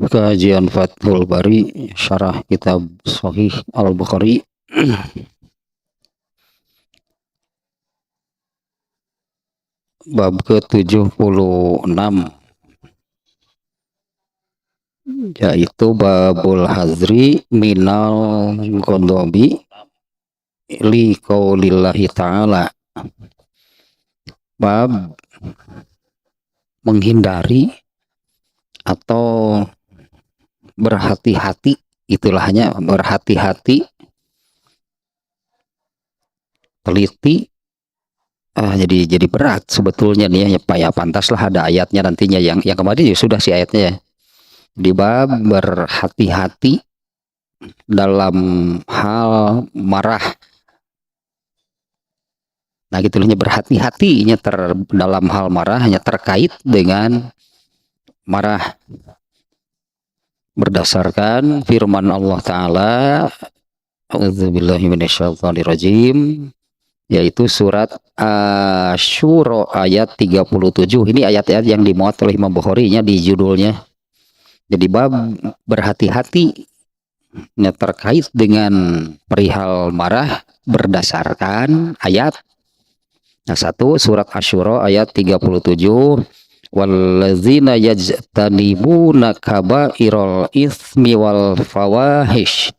Kajian Fathul Bari Syarah Kitab Sahih Al-Bukhari bab ke-76, yaitu babul hazri minal gondobi li qaulillahi ta'ala, bab menghindari atau berhati-hati, itulahnya berhati-hati, teliti. Jadi berat sebetulnya nih ya pantaslah ada ayatnya nantinya yang kemarin ya sudah si ayatnya ya. Di bab berhati-hati dalam hal marah. Nah gitulah, berhati-hatinya dalam hal marah hanya terkait dengan marah berdasarkan firman Allah Ta'ala, A'udzubillahiminasyaitonirrajim, yaitu surat Asy-Syura ayat 37. Ini ayat-ayat yang dimuat oleh Imam Bukhari-nya di judulnya. Jadi bab berhati-hati terkait dengan perihal marah berdasarkan ayat. Nah, satu surat Asy-Syura ayat 37, wallazina yajtanibuna kabairal itsmi wal fawahish,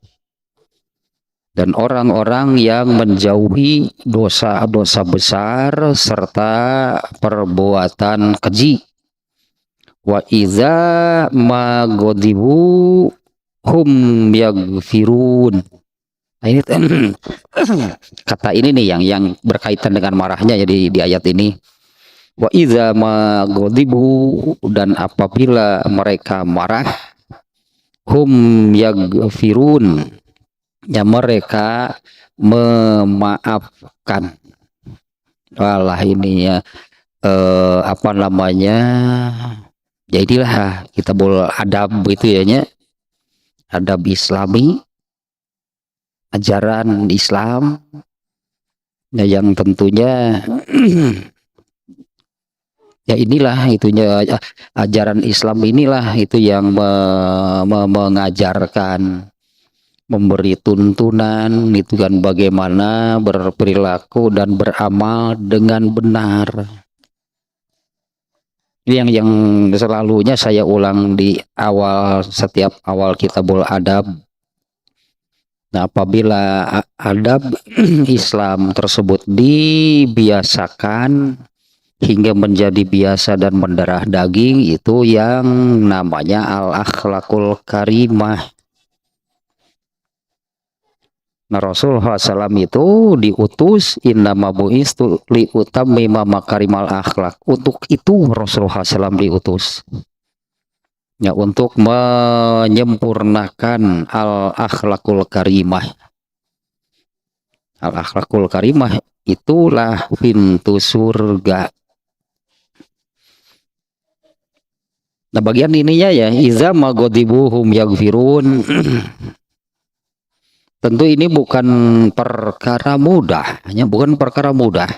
dan orang-orang yang menjauhi dosa-dosa besar serta perbuatan keji. Wa iza magodibu hum yaghfirun. Nah, ini kata ini nih yang berkaitan dengan marahnya ya di ayat ini. Wa iza magodibu, dan apabila mereka marah, hum yaghfirun, ya mereka memaafkan. Walah ini ya apa namanya, jadilah kita boleh adab itu ya, adab Islami, ajaran Islam ya, yang tentunya ya inilah itunya, ajaran Islam inilah itu yang mengajarkan, memberi tuntunan itu kan, bagaimana berperilaku dan beramal dengan benar. Yang selalunya saya ulang di awal setiap awal kitabul adab. Nah, apabila adab Islam tersebut dibiasakan hingga menjadi biasa dan mendarah daging, itu yang namanya al-akhlakul karimah. Nah, Rasulullah SAW itu diutus innama bu'istu liutammima makarimal akhlak. Untuk itu Rasulullah SAW diutus, ya, untuk menyempurnakan al-akhlakul karimah. Al-akhlakul karimah itulah pintu surga. Nah, bagian ininya ya, iza magodibuhum yaghfirun. Tentu ini bukan perkara mudah, bukan perkara mudah.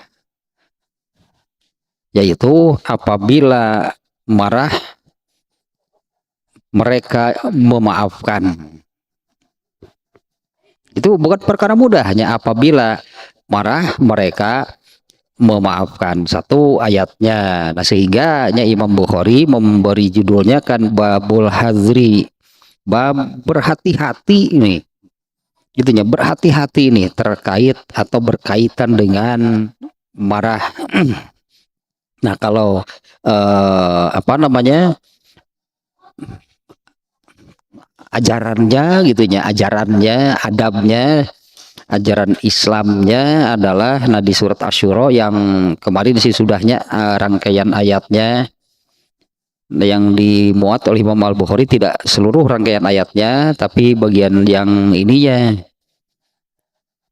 Yaitu apabila marah mereka memaafkan. Itu bukan perkara mudah, hanya apabila marah mereka memaafkan. Satu ayatnya. Nah, sehingga Imam Bukhari memberi judulnya kan babul hazri, bab berhati-hati ini. Gitunya, berhati-hati ini terkait atau berkaitan dengan marah. Nah, kalau apa namanya, ajarannya gitunya, ajarannya, adabnya, ajaran Islamnya adalah, nah, di surat Asy-Syura yang kemarin sih sudahnya rangkaian ayatnya yang dimuat oleh Imam Al-Bukhari, tidak seluruh rangkaian ayatnya, tapi bagian yang ininya,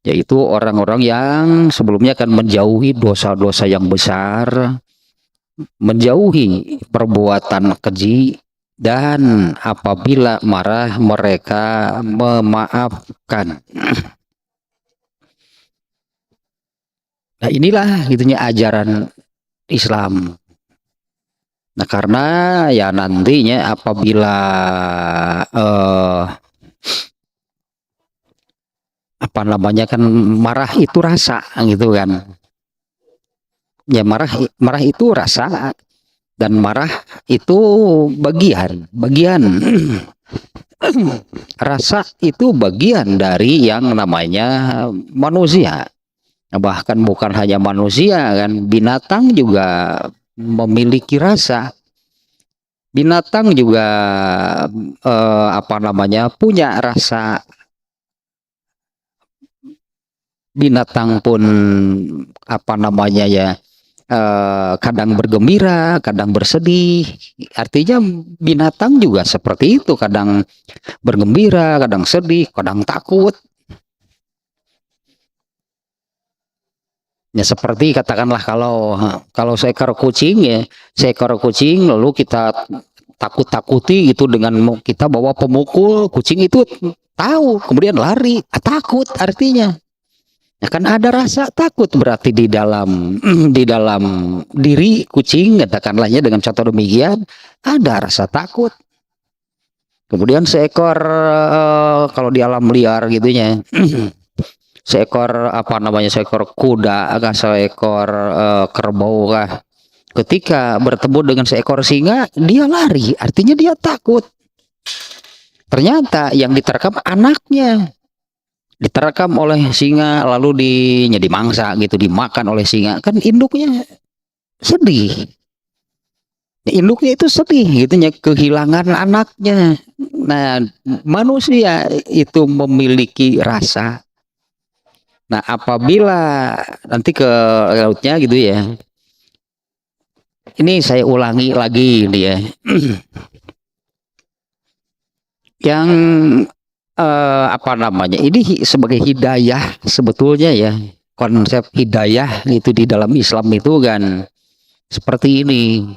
yaitu orang-orang yang sebelumnya akan menjauhi dosa-dosa yang besar, menjauhi perbuatan keji, dan apabila marah mereka memaafkan. Nah, inilah gitunya ajaran Islam. Nah, karena ya nantinya apabila apa namanya kan marah itu rasa gitu kan. Ya marah itu rasa dan marah itu bagian rasa itu bagian dari yang namanya manusia. Bahkan bukan hanya manusia kan, binatang juga memiliki rasa. Binatang juga apa namanya punya rasa. Binatang pun apa namanya ya kadang bergembira, kadang bersedih. Artinya binatang juga seperti itu, kadang bergembira, kadang sedih, kadang takut. Ya seperti katakanlah kalau kalau seekor kucing ya, seekor kucing lalu kita takut-takuti itu dengan kita bawa pemukul, kucing itu tahu, kemudian lari, takut artinya. Ya kan ada rasa takut berarti di dalam di dalam diri kucing, katakanlahnya dengan contoh demikian, ada rasa takut. Kemudian seekor kalau di alam liar gitunya seekor apa namanya seekor kuda kah seekor kerbau kah ketika bertemu dengan seekor singa dia lari artinya dia takut. Ternyata yang diterkam anaknya diterkam oleh singa lalu dimangsa gitu dimakan oleh singa kan induknya sedih. Induknya itu sedih gitu ya kehilangan anaknya. Nah manusia itu memiliki rasa. Nah, apabila nanti ke lautnya gitu ya. Ini saya ulangi lagi nih ya. Yang apa namanya? Ini sebagai hidayah sebetulnya ya. Konsep hidayah itu di dalam Islam itu kan seperti ini.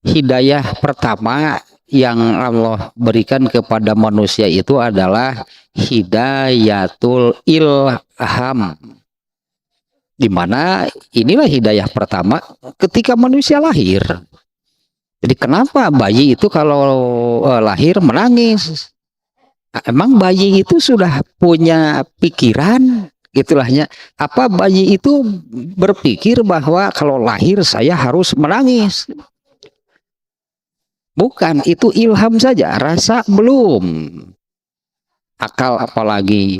Hidayah pertama yang Allah berikan kepada manusia itu adalah hidayatul ilham. Di mana inilah hidayah pertama ketika manusia lahir. Jadi kenapa bayi itu kalau lahir menangis? Emang bayi itu sudah punya pikiran gitulahnya. Apa bayi itu berpikir bahwa kalau lahir saya harus menangis? Bukan, itu ilham saja, rasa belum. Akal apalagi.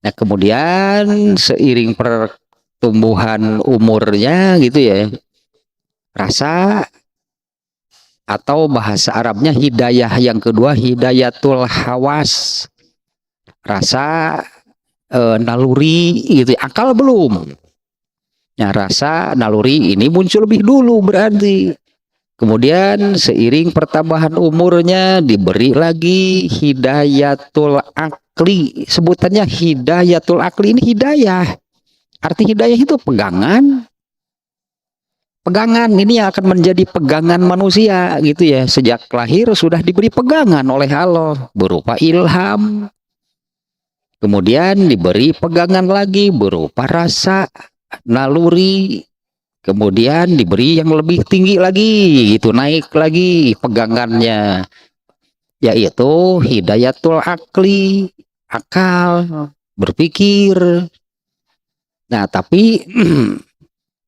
Nah, kemudian seiring pertumbuhan umurnya gitu ya. Rasa atau bahasa Arabnya hidayah yang kedua hidayatul hawas. Rasa naluri gitu, akal belum. Nah, rasa naluri ini muncul lebih dulu berarti. Kemudian seiring pertambahan umurnya diberi lagi hidayatul akli. Sebutannya hidayatul akli ini hidayah. Arti hidayah itu pegangan. Pegangan ini yang akan menjadi pegangan manusia gitu ya. Sejak lahir sudah diberi pegangan oleh Allah berupa ilham. Kemudian diberi pegangan lagi berupa rasa, naluri. Kemudian diberi yang lebih tinggi lagi, itu naik lagi pegangannya, yaitu hidayatul akli, akal, berpikir. Nah, tapi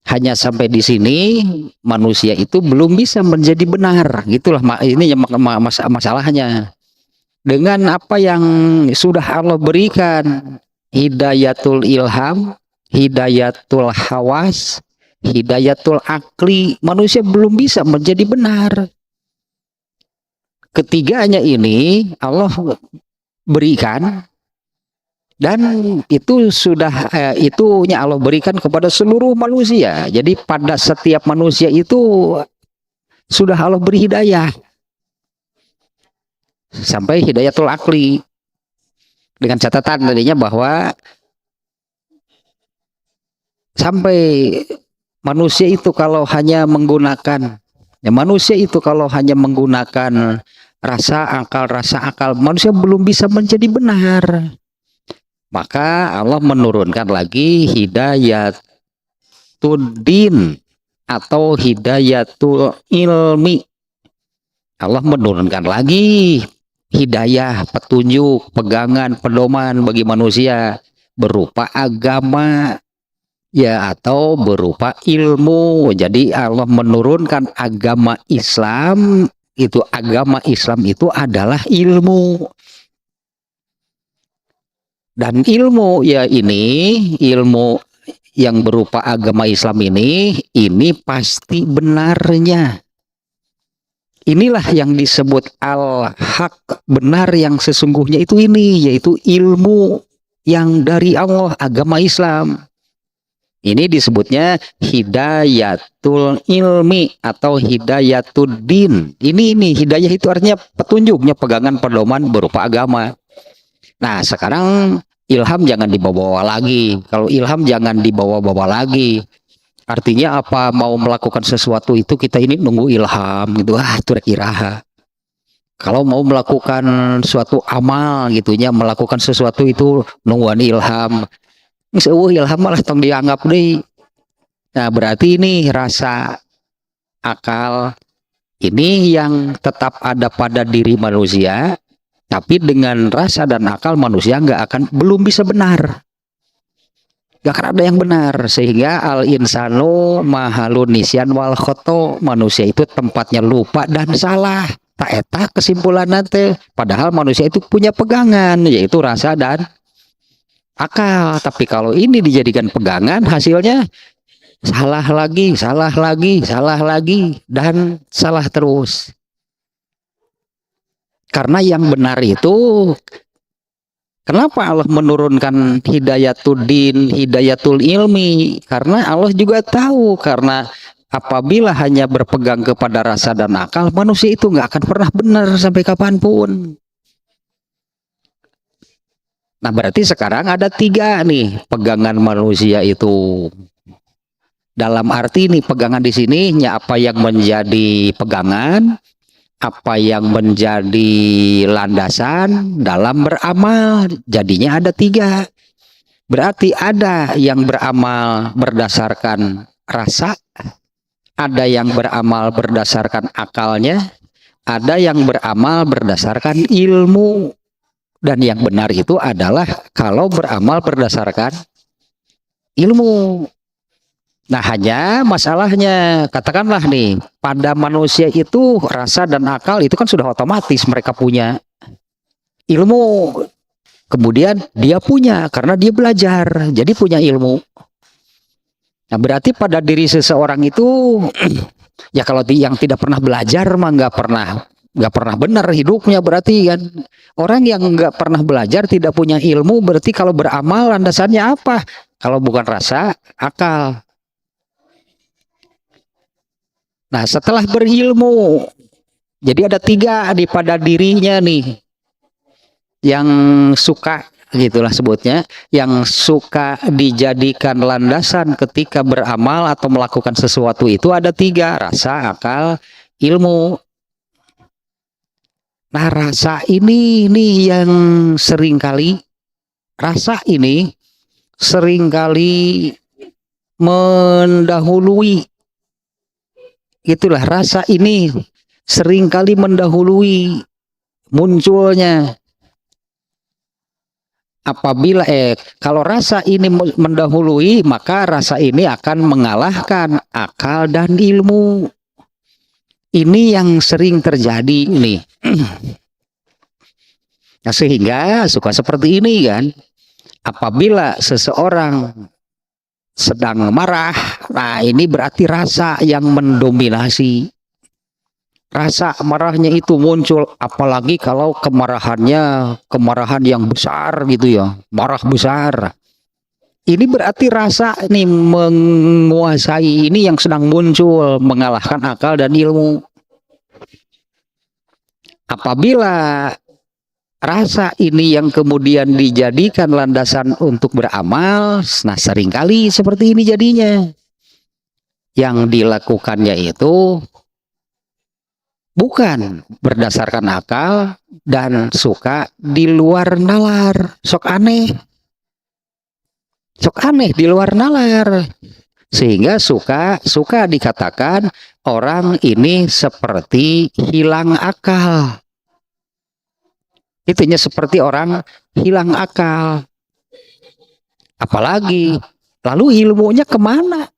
hanya sampai di sini manusia itu belum bisa menjadi benar, gitulah ini masalahnya. Dengan apa yang sudah Allah berikan, hidayatul ilham, hidayatul hawas, hidayatul akli, manusia belum bisa menjadi benar. Ketiganya ini Allah berikan dan itu sudah itunya Allah berikan kepada seluruh manusia. Jadi pada setiap manusia itu sudah Allah beri hidayah sampai hidayatul akli, dengan catatan tadinya bahwa sampai manusia itu kalau hanya menggunakan rasa akal, manusia belum bisa menjadi benar. Maka Allah menurunkan lagi hidayatud din, atau hidayatul ilmi. Allah menurunkan lagi hidayah, petunjuk, pegangan, pedoman bagi manusia berupa agama ya atau berupa ilmu. Jadi Allah menurunkan agama Islam itu, agama Islam itu adalah ilmu. Dan ilmu ya ilmu yang berupa agama Islam ini pasti benarnya. Inilah yang disebut al-haq, benar yang sesungguhnya itu yaitu ilmu yang dari Allah, agama Islam. Ini disebutnya hidayatul ilmi atau hidayatul din. Ini hidayah itu artinya petunjuknya, pegangan pedoman berupa agama. Nah, sekarang ilham jangan dibawa-bawa lagi. Kalau ilham jangan dibawa-bawa lagi. Artinya apa? Mau melakukan sesuatu itu kita ini nunggu ilham gitu. Itu kira. Kalau mau melakukan suatu amal gitunya, melakukan sesuatu itu nungguan ilham. Ilham malah tong dianggap deh. Nah, berarti ini rasa akal ini yang tetap ada pada diri manusia. Tapi dengan rasa dan akal manusia belum bisa benar. Gak akan ada yang benar. Sehingga al-insanu mahalun nisyan wal khoto. Manusia itu tempatnya lupa dan salah. Tak eta kesimpulan nanti. Padahal manusia itu punya pegangan. Yaitu rasa dan akal. Tapi kalau ini dijadikan pegangan, hasilnya salah lagi. Dan salah terus. Karena yang benar itu, kenapa Allah menurunkan hidayatul din, hidayatul ilmi? Karena Allah juga tahu, karena apabila hanya berpegang kepada rasa dan akal, manusia itu nggak akan pernah benar sampai kapanpun. Nah, berarti sekarang ada 3 nih pegangan manusia itu. Dalam arti nih pegangan di sini, apa yang menjadi pegangan, apa yang menjadi landasan dalam beramal. Jadinya ada 3. Berarti ada yang beramal berdasarkan rasa, ada yang beramal berdasarkan akalnya, ada yang beramal berdasarkan ilmu. Dan yang benar itu adalah kalau beramal berdasarkan ilmu. Nah, hanya masalahnya, katakanlah nih, pada manusia itu rasa dan akal itu kan sudah otomatis mereka punya ilmu. Kemudian dia punya, karena dia belajar, jadi punya ilmu. Nah, berarti pada diri seseorang itu, ya kalau yang tidak pernah belajar mah nggak pernah benar hidupnya berarti kan. Orang yang nggak pernah belajar, tidak punya ilmu, berarti kalau beramal landasannya apa? Kalau bukan rasa, akal. Nah, setelah berilmu, jadi ada 3 pada dirinya nih, yang suka, gitulah sebutnya, yang suka dijadikan landasan ketika beramal atau melakukan sesuatu itu ada 3, rasa, akal, ilmu. Nah, rasa ini yang seringkali mendahului. Itulah rasa ini seringkali mendahului munculnya. Apabila kalau rasa ini mendahului, maka rasa ini akan mengalahkan akal dan ilmu. Ini yang sering terjadi nih. Nah, sehingga suka seperti ini kan. Apabila seseorang sedang marah, nah ini berarti rasa yang mendominasi. Rasa marahnya itu muncul, apalagi kalau kemarahan yang besar gitu ya, marah besar. Ini berarti rasa nih menguasai, ini yang sedang muncul, mengalahkan akal dan ilmu. Apabila rasa ini yang kemudian dijadikan landasan untuk beramal, nah seringkali seperti ini jadinya. Yang dilakukannya itu bukan berdasarkan akal dan suka di luar nalar, sok aneh di luar nalar. Sehingga suka dikatakan orang ini seperti hilang akal. Itunya seperti orang hilang akal. Apalagi lalu ilmunya kemana?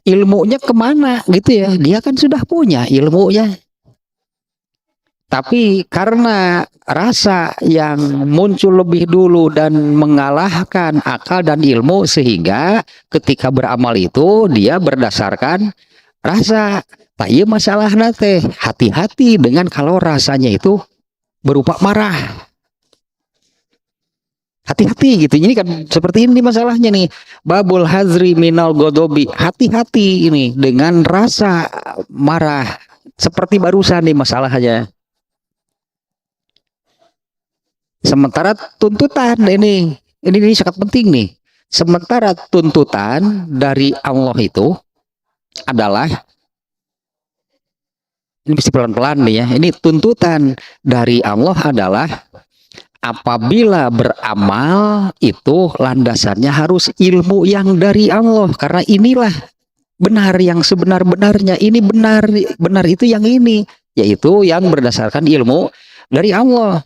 Ilmunya kemana gitu ya? Dia kan sudah punya ilmunya. Tapi karena rasa yang muncul lebih dulu dan mengalahkan akal dan ilmu, sehingga ketika beramal itu dia berdasarkan rasa. Tak iya masalah nate. Hati-hati dengan kalau rasanya itu berupa marah. Hati-hati gitu. Ini kan seperti ini masalahnya nih. Babul hazri minal godobi. Hati-hati ini dengan rasa marah. Seperti barusan nih masalahnya. Sementara tuntutan ini sangat penting nih. Sementara tuntutan dari Allah itu adalah, ini mesti pelan-pelan nih ya. Ini tuntutan dari Allah adalah apabila beramal itu landasannya harus ilmu yang dari Allah, karena inilah benar yang sebenar-benarnya. Ini benar itu yang ini, yaitu yang berdasarkan ilmu dari Allah.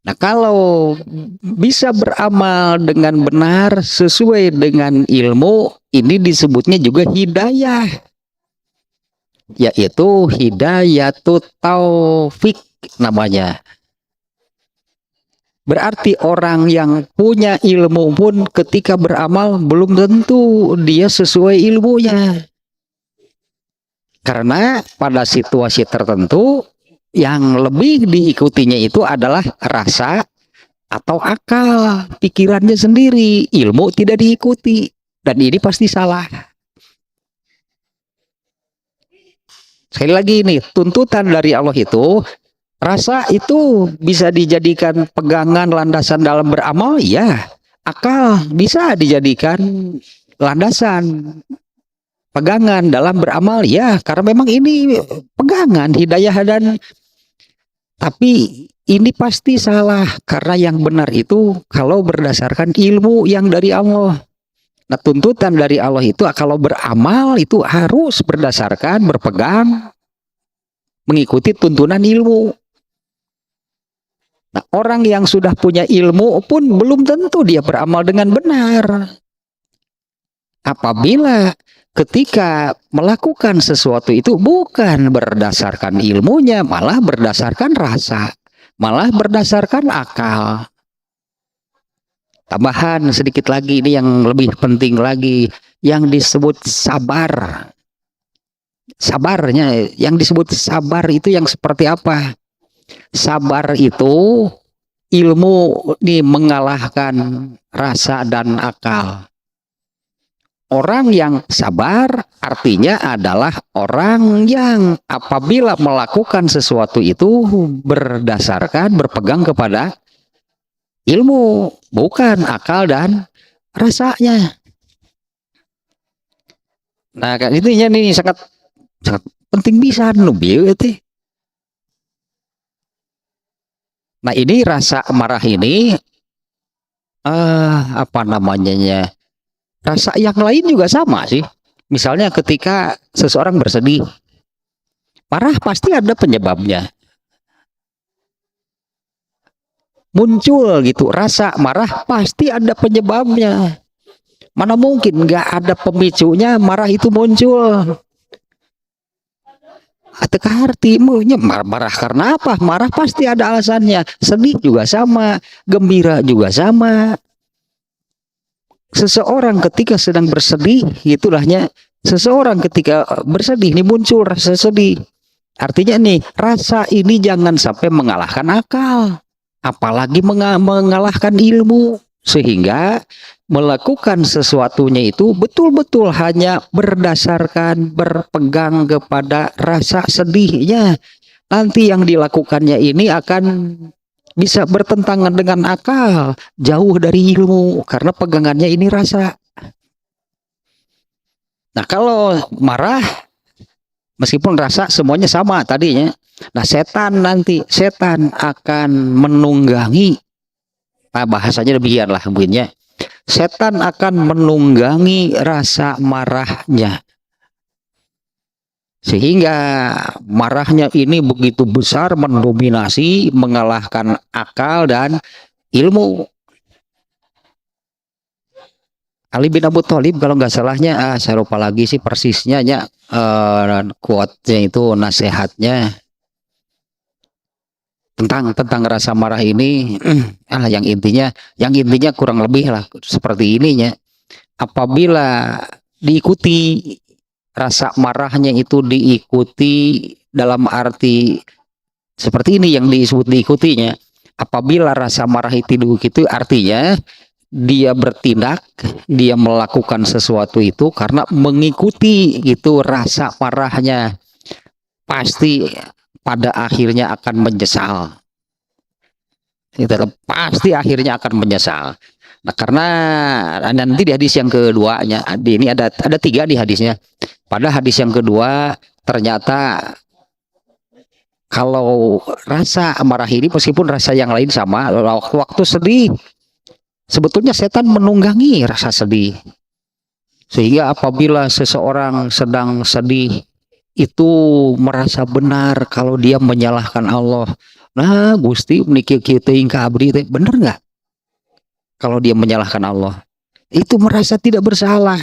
Nah, kalau bisa beramal dengan benar sesuai dengan ilmu, ini disebutnya juga hidayah, yaitu hidayatut taufik namanya. Berarti orang yang punya ilmu pun ketika beramal belum tentu dia sesuai ilmunya. Karena pada situasi tertentu yang lebih diikutinya itu adalah rasa atau akal, pikirannya sendiri, ilmu tidak diikuti. Dan ini pasti salah. Sekali lagi nih, tuntutan dari Allah itu, rasa itu bisa dijadikan pegangan landasan dalam beramal, ya. Akal bisa dijadikan landasan pegangan dalam beramal, ya. Karena memang ini pegangan hidayah dan, tapi ini pasti salah, karena yang benar itu kalau berdasarkan ilmu yang dari Allah. Nah, tuntutan dari Allah itu kalau beramal itu harus berdasarkan, berpegang, mengikuti tuntunan ilmu. Nah, orang yang sudah punya ilmu pun belum tentu dia beramal dengan benar. Apabila ketika melakukan sesuatu itu bukan berdasarkan ilmunya, malah berdasarkan rasa, malah berdasarkan akal. Tambahan sedikit lagi, ini yang lebih penting lagi, yang disebut sabar. Sabarnya, yang disebut sabar itu yang seperti apa? Sabar itu ilmu nih mengalahkan rasa dan akal. Orang yang sabar artinya adalah orang yang apabila melakukan sesuatu itu berdasarkan, berpegang kepada ilmu, bukan akal dan rasanya. Nah, kan itunya nih sangat penting bisa nubil itu. Nah, ini rasa marah ini apa namanya? Rasa yang lain juga sama sih. Misalnya ketika seseorang bersedih, marah pasti ada penyebabnya. Muncul gitu, rasa marah pasti ada penyebabnya. Mana mungkin nggak ada pemicunya marah itu muncul? Atau artinya marah karena apa? Marah pasti ada alasannya. Sedih juga sama, gembira juga sama. Seseorang ketika sedang bersedih, itulahnya seseorang ketika bersedih ini muncul rasa sedih. Artinya nih, rasa ini jangan sampai mengalahkan akal, apalagi mengalahkan ilmu, sehingga melakukan sesuatunya itu betul-betul hanya berdasarkan berpegang kepada rasa sedihnya. Nanti yang dilakukannya ini akan bisa bertentangan dengan akal, jauh dari ilmu, karena pegangannya ini rasa. Nah, kalau marah, meskipun rasa semuanya sama tadinya, nah setan akan menunggangi, nah bahasanya demikian lah mungkinnya, setan akan menunggangi rasa marahnya. Sehingga marahnya ini begitu besar, mendominasi, mengalahkan akal dan ilmu. Ali bin Abu Thalib kalau nggak salahnya, saya lupa lagi sih persisnya ya, quote-nya itu nasihatnya tentang rasa marah ini. yang intinya kurang lebih lah seperti ininya. Apabila diikuti rasa marahnya itu diikuti dalam arti seperti ini yang disebut diikutinya. Apabila rasa marah itu diikuti, artinya dia bertindak, dia melakukan sesuatu itu karena mengikuti itu rasa marahnya, pasti pada akhirnya akan menyesal. Itu pasti akhirnya akan menyesal. Nah, karena nanti di hadis yang keduanya, ini ada tiga di hadisnya. Pada hadis yang kedua ternyata kalau rasa marah ini meskipun rasa yang lain sama, waktu sedih sebetulnya setan menunggangi rasa sedih. Sehingga apabila seseorang sedang sedih itu merasa benar kalau dia menyalahkan Allah. Nah, Gusti niki kieu teuing ka abdi teh, bener nggak? Kalau dia menyalahkan Allah, itu merasa tidak bersalah.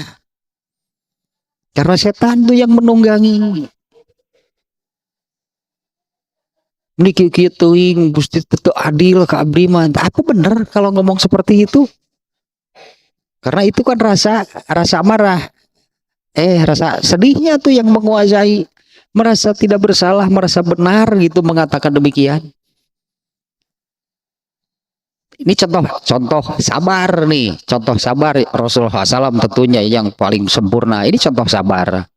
Karena setan itu yang menunggangi. Niki kieu teuing Gusti teu adil ka abdi mah. Apa bener kalau ngomong seperti itu? Karena itu kan rasa marah. Rasa sedihnya tuh yang menguasai, merasa tidak bersalah, merasa benar gitu mengatakan demikian. Ini contoh sabar nih, contoh sabar Rasulullah SAW tentunya yang paling sempurna. Ini contoh sabar.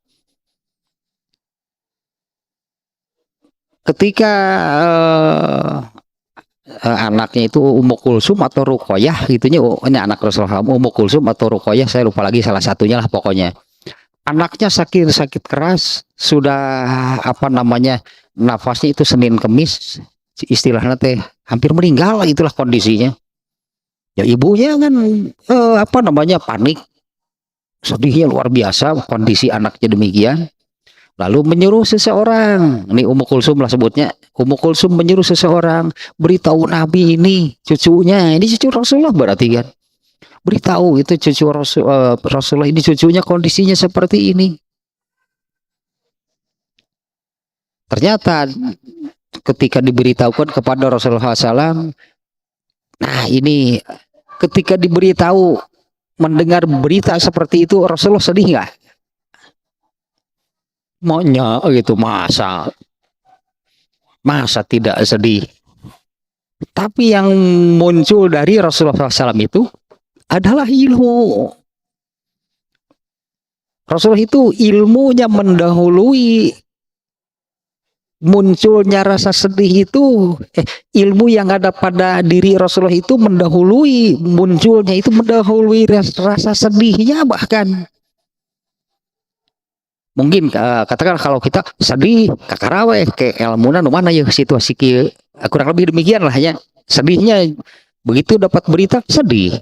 Ketika anaknya itu Ummu Kulsum atau Ruqayyah gitunya, ini anak Rasulullah, Ummu Kulsum atau Ruqayyah, saya lupa lagi salah satunya lah pokoknya. Anaknya sakit keras, sudah nafasnya itu Senin Kemis, istilahnya teh hampir meninggal, itulah kondisinya. Ya ibunya kan panik, sedihnya luar biasa kondisi anaknya demikian. Lalu menyuruh seseorang, ini Ummu Kulsum lah sebutnya, Ummu Kulsum menyuruh seseorang, beritahu Nabi ini cucunya, ini cucu Rasulullah berarti kan, beritahu itu cucu Rasulullah ini cucunya kondisinya seperti ini. Ternyata ketika diberitahukan kepada Rasulullah SAW, nah ini ketika diberitahu, mendengar berita seperti itu, Rasulullah sedih nggak? Maunya gitu, masa tidak sedih? Tapi yang muncul dari Rasulullah SAW itu adalah ilmu. Rasulullah itu ilmunya mendahului munculnya rasa sedih itu. Ilmu yang ada pada diri Rasulullah itu mendahului munculnya, itu mendahului rasa sedihnya. Bahkan mungkin katakan kalau kita sedih kakarawe ke ilmunan mana ya situasi kurang lebih demikian lah ya. Sedihnya begitu dapat berita sedih,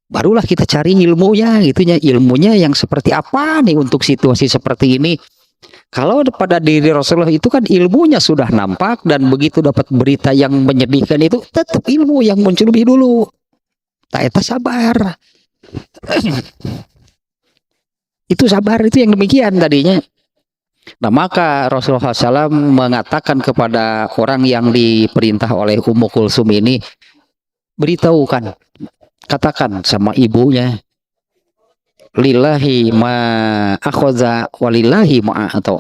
barulah kita cari ilmunya gitunya, ilmunya yang seperti apa nih untuk situasi seperti ini. Kalau pada diri Rasulullah itu kan ilmunya sudah nampak, dan begitu dapat berita yang menyedihkan itu tetap ilmu yang muncul lebih dulu. Tak eta sabar. Itu sabar, itu yang demikian tadinya. Nah, maka Rasulullah SAW mengatakan kepada orang yang diperintah oleh Ummu Kulsum ini, beritahukan, katakan sama ibunya, lillahi ma akhadha walillahi ma atau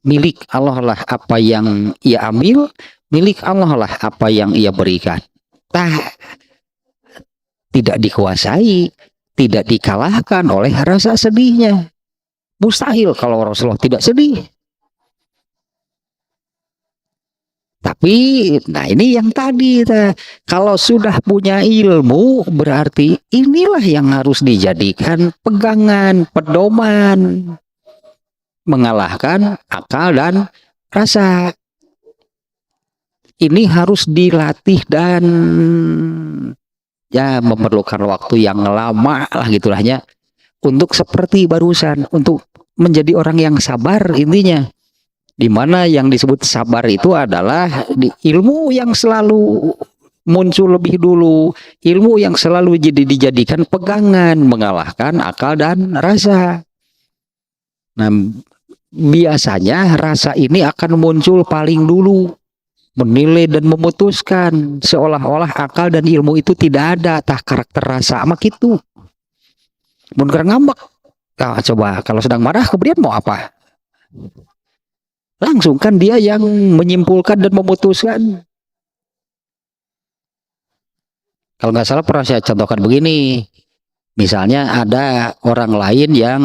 milik Allah lah apa yang ia ambil, milik Allah lah apa yang ia berikan. Tidak dikuasai, tidak dikalahkan oleh rasa sedihnya. Mustahil kalau Rasulullah tidak sedih. Tapi, nah ini yang tadi, kalau sudah punya ilmu, berarti inilah yang harus dijadikan pegangan, pedoman, mengalahkan akal dan rasa. Ini harus dilatih dan ya memerlukan waktu yang lama lah gitulahnya untuk seperti barusan, untuk menjadi orang yang sabar intinya. Dimana yang disebut sabar itu adalah ilmu yang selalu muncul lebih dulu, ilmu yang selalu dijadikan pegangan, mengalahkan akal dan rasa. Nah, biasanya rasa ini akan muncul paling dulu, menilai dan memutuskan, seolah-olah akal dan ilmu itu tidak ada, tah karakter rasa sama gitu. Mun ngambek, nah, coba kalau sedang marah kemudian mau apa? Langsung kan dia yang menyimpulkan dan memutuskan. Kalau nggak salah pernah saya contohkan begini. Misalnya ada orang lain yang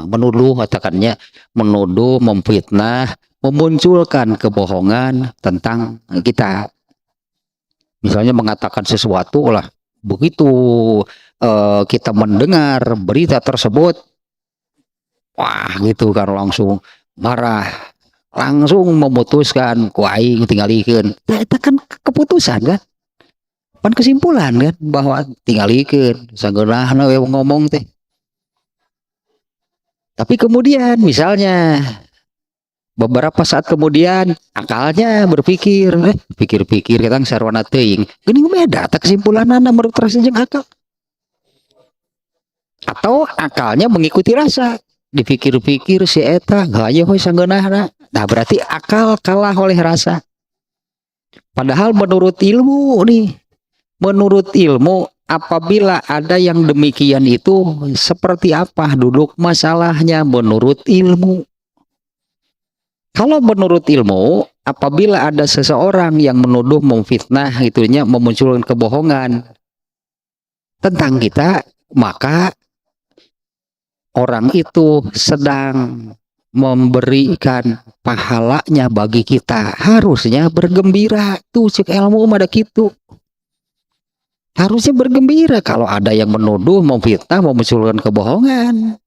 menuduh, katakannya menuduh, memfitnah, memunculkan kebohongan tentang kita. Misalnya mengatakan sesuatu lah, begitu kita mendengar berita tersebut, wah gitu kan langsung marah, langsung memutuskan kuai tinggalikeun. Nah, itu kan keputusan kan, pan kesimpulan kan bahwa tinggalikeun sageunahna we ngomong teh. Tapi kemudian misalnya beberapa saat kemudian akalnya berpikir, pikir-pikir kita sarwana teuing, geuning beda tak kesimpulanana menurut rasa jeung akal. Atau akalnya mengikuti rasa, dipikir-pikir si eta gaya we sageunahna. Nah, berarti akal kalah oleh rasa. Padahal menurut ilmu nih, menurut ilmu apabila ada yang demikian itu seperti apa duduk masalahnya menurut ilmu. Kalau menurut ilmu, apabila ada seseorang yang menuduh, memfitnah gitunya, memunculkan kebohongan tentang kita, maka orang itu sedang memberikan pahalanya bagi kita. Harusnya bergembira. Tuh cek ilmu ada gitu. Harusnya bergembira kalau ada yang menuduh, memfitnah, memunculkan kebohongan.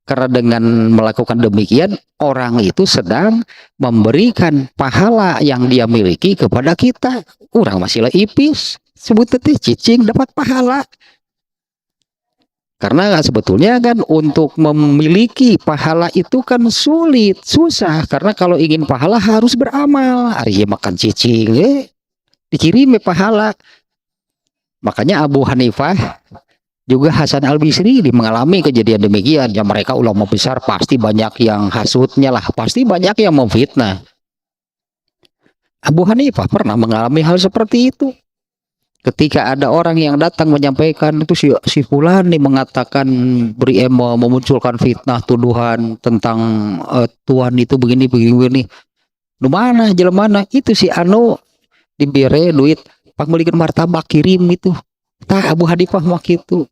Karena dengan melakukan demikian, orang itu sedang memberikan pahala yang dia miliki kepada kita. Orang masih lah ipis, sebut teh cicing dapat pahala. Karena sebetulnya kan untuk memiliki pahala itu kan sulit, susah. Karena kalau ingin pahala harus beramal. Ari makan cicing, dikirim pahala. Makanya Abu Hanifah juga Hasan Al-Bisri mengalami kejadian demikian. Ya mereka ulama besar pasti banyak yang hasutnya lah, pasti banyak yang memfitnah. Abu Hanifah pernah mengalami hal seperti itu. Ketika ada orang yang datang menyampaikan itu si fulan nih mengatakan beri memunculkan fitnah tuduhan tentang Tuhan itu begini begini. Di mana jelema itu si anu dibere duit pangmulikeun martabak kirim itu. Tah Abu Hanifah mah kitu.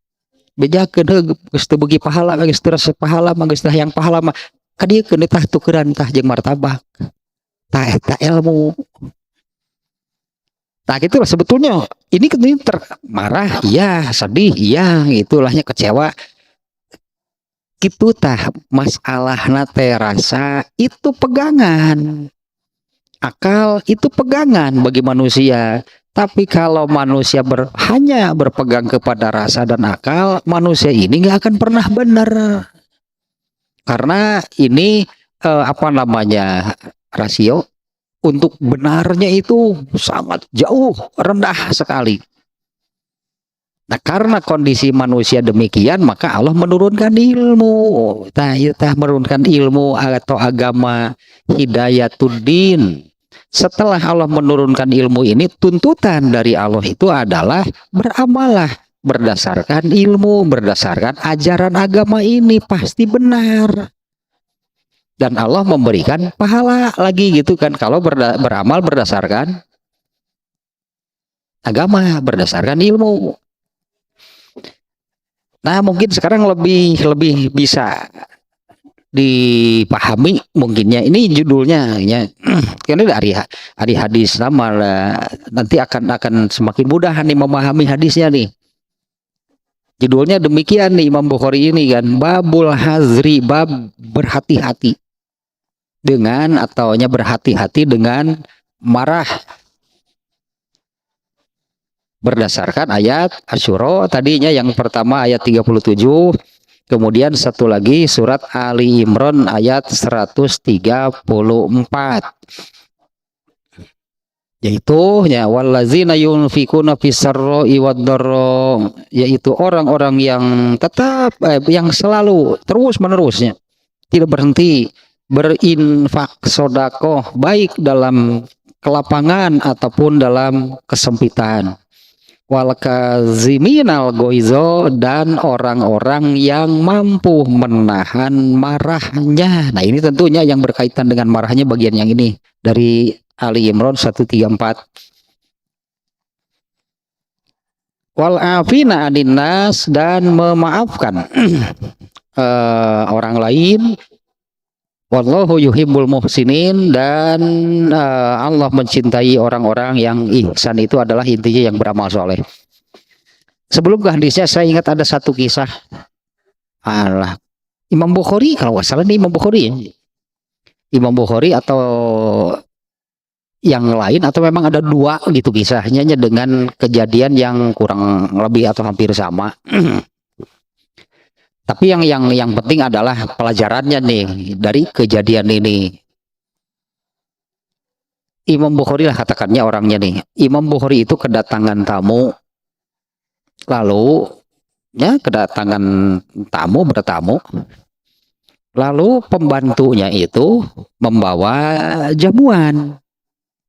Bejakeun heuh geus teu beugi pahala, geus teu resep pahala mah geus tah yang pahala mah kadiekeun tah tukeran tah jeung martabak. Tah eta ilmu. Nah gitulah sebetulnya ini marah iya, sedih iya, itulahnya kecewa. Gitu tah masalah nate rasa itu pegangan. Akal itu pegangan bagi manusia. Tapi kalau manusia hanya berpegang kepada rasa dan akal, manusia ini nggak akan pernah benar. Karena ini apa namanya rasio untuk benarnya itu sangat jauh, rendah sekali. Nah, karena kondisi manusia demikian, maka Allah menurunkan ilmu. Menurunkan ilmu atau agama hidayatuddin. Setelah Allah menurunkan ilmu ini, tuntutan dari Allah itu adalah beramalah berdasarkan ilmu, berdasarkan ajaran agama ini pasti benar. Dan Allah memberikan pahala lagi gitu kan kalau beramal berdasarkan agama, berdasarkan ilmu. Nah, mungkin sekarang lebih bisa dipahami mungkinnya ini judulnya ya karena dari hadis sama nanti akan semakin mudah nih memahami hadisnya nih. Judulnya demikian nih Imam Bukhari ini kan, babul hazri, bab berhati-hati dengan ataunya berhati-hati dengan marah. berdasarkan ayat Asyura tadinya yang pertama ayat 37, kemudian satu lagi surat Ali Imran ayat 134, yaitu ya wallazina yunfikuna fisarra'i wad-dharra, yaitu orang-orang yang tetap yang selalu terus menerusnya tidak berhenti berinfak sodakoh baik dalam kelapangan ataupun dalam kesempitan. Wal kaziminal goizo, dan orang-orang yang mampu menahan marahnya. Nah ini tentunya yang berkaitan dengan marahnya bagian yang ini dari Ali Imran 134. Wal afina anin nas, dan memaafkan orang lain. Wallahu yuhibbul muhsinin, dan Allah mencintai orang-orang yang ihsan, itu adalah intinya yang beramal soleh. Sebelum ke hadisnya saya ingat ada satu kisah. Imam Bukhari kalau nggak salah, ini Imam Bukhari, Imam Bukhari atau yang lain, atau memang ada dua gitu kisahnya dengan kejadian yang kurang lebih atau hampir sama. Tapi yang penting adalah pelajarannya nih dari kejadian ini. Imam Bukhari lah katakannya orangnya nih. Imam Bukhari itu kedatangan tamu, lalu ya kedatangan tamu bertamu, lalu pembantunya itu membawa jamuan,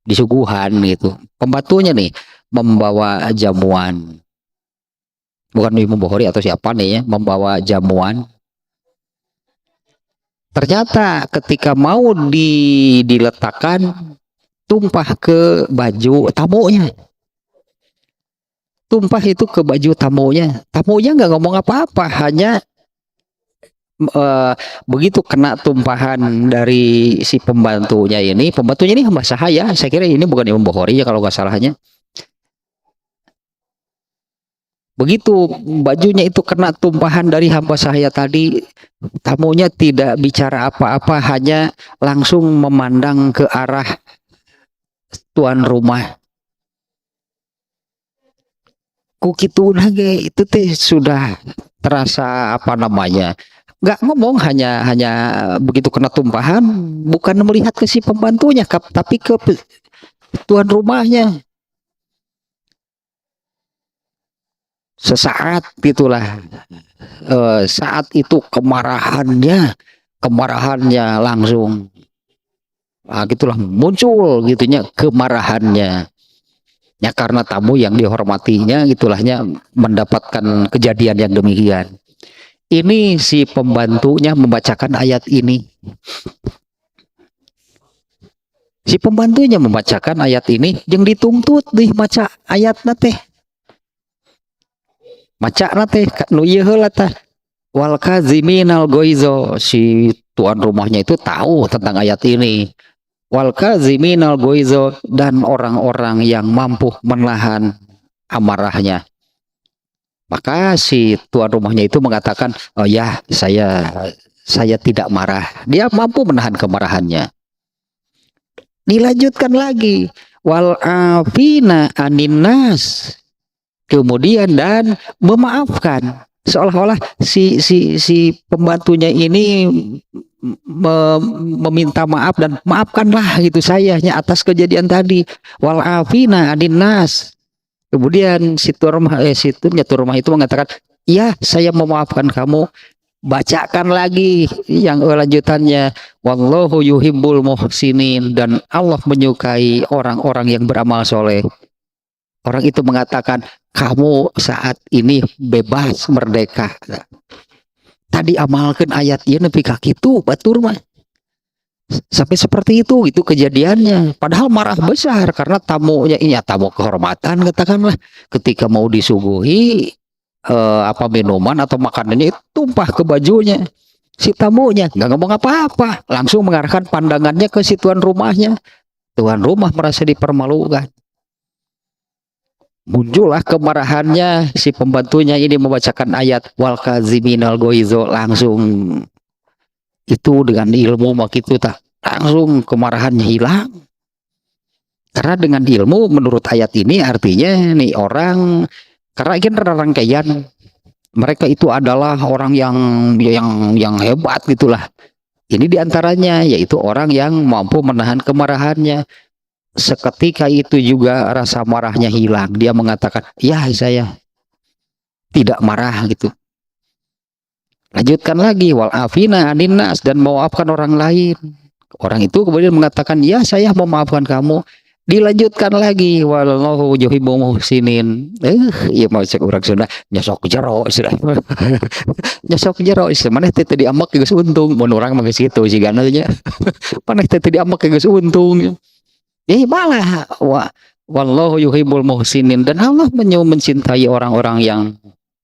disuguhan gitu. Pembantunya nih membawa jamuan. Bukan Imam Bukhari atau siapa nih ya, membawa jamuan. Ternyata ketika mau diletakkan, tumpah ke baju tamunya. Tumpah itu ke baju tamunya. Tamunya nggak ngomong apa-apa, hanya begitu kena tumpahan dari si pembantunya ini hamba sahaya. Saya kira ini bukan Imam Bukhari ya kalau nggak salahnya. Begitu bajunya itu kena tumpahan dari hamba sahaya tadi, tamunya tidak bicara apa-apa, hanya langsung memandang ke arah tuan rumah. Kukitu nage itu teh sudah terasa apa namanya, nggak ngomong, hanya begitu kena tumpahan, bukan melihat ke si pembantunya, tapi ke tuan rumahnya. Sesaat gitulah, saat itu kemarahannya langsung, gitulah muncul gitunya kemarahannya. Ya karena tamu yang dihormatinya gitulahnya mendapatkan kejadian yang demikian. Ini si pembantunya membacakan ayat ini. Si pembantunya membacakan ayat ini, yang dituntut dih maca ayat nate. Maca nate nu ieu heula tah. Wal kaziminal goizo, si tuan rumahnya itu tahu tentang ayat ini. Wal kaziminal goizo, dan orang-orang yang mampu menahan amarahnya. Maka si tuan rumahnya itu mengatakan, oh ya, saya tidak marah. Dia mampu menahan kemarahannya. Dilanjutkan lagi, wal afina anin nas, kemudian dan memaafkan. Seolah-olah si pembantunya ini meminta maaf, dan maafkanlah gitu sayanya atas kejadian tadi. Wal afina anin nas. Kemudian si tuan rumah itu mengatakan, iya saya memaafkan kamu. Bacakan lagi yang lanjutannya, wallahu yuhibbul muhsinin, dan Allah menyukai orang-orang yang beramal soleh. Orang itu mengatakan, kamu saat ini bebas merdeka. Tadi amalkan ayatnya nepi ka kitu batur mah. Sampai seperti itu kejadiannya. Padahal marah besar karena tamunya ini tamu kehormatan katakanlah, ketika mau disuguhi minuman atau makanannya itu tumpah ke bajunya. Si tamunya nggak ngomong apa-apa, langsung mengarahkan pandangannya ke si tuan rumahnya. Tuan rumah merasa dipermalukan. Muncullah kemarahannya, si pembantunya ini membacakan ayat wal kaziminal goizo, langsung itu dengan ilmu mak itu tak langsung kemarahannya hilang. Karena dengan ilmu menurut ayat ini artinya nih orang, karena ini rangkaian mereka itu adalah orang yang hebat gitulah. Ini diantaranya yaitu orang yang mampu menahan kemarahannya. Seketika itu juga rasa marahnya hilang. Dia mengatakan, ya saya tidak marah gitu. Lanjutkan lagi, wal afina aninnas, dan memaafkan orang lain. Orang itu kemudian mengatakan, ya saya memaafkan kamu. Dilanjutkan lagi, wallahu yuhibbul muhsinin. Iya mau cek orang Sunda, nyosok jero istilah. Nyosok jero istilah. Mana teh tadi amak geus untung, mun urang mah geus kitu sigana nya. Mana teh tadi amak geus untung. Malah wallahu yuhibbul muhsinin, dan Allah mencintai orang-orang yang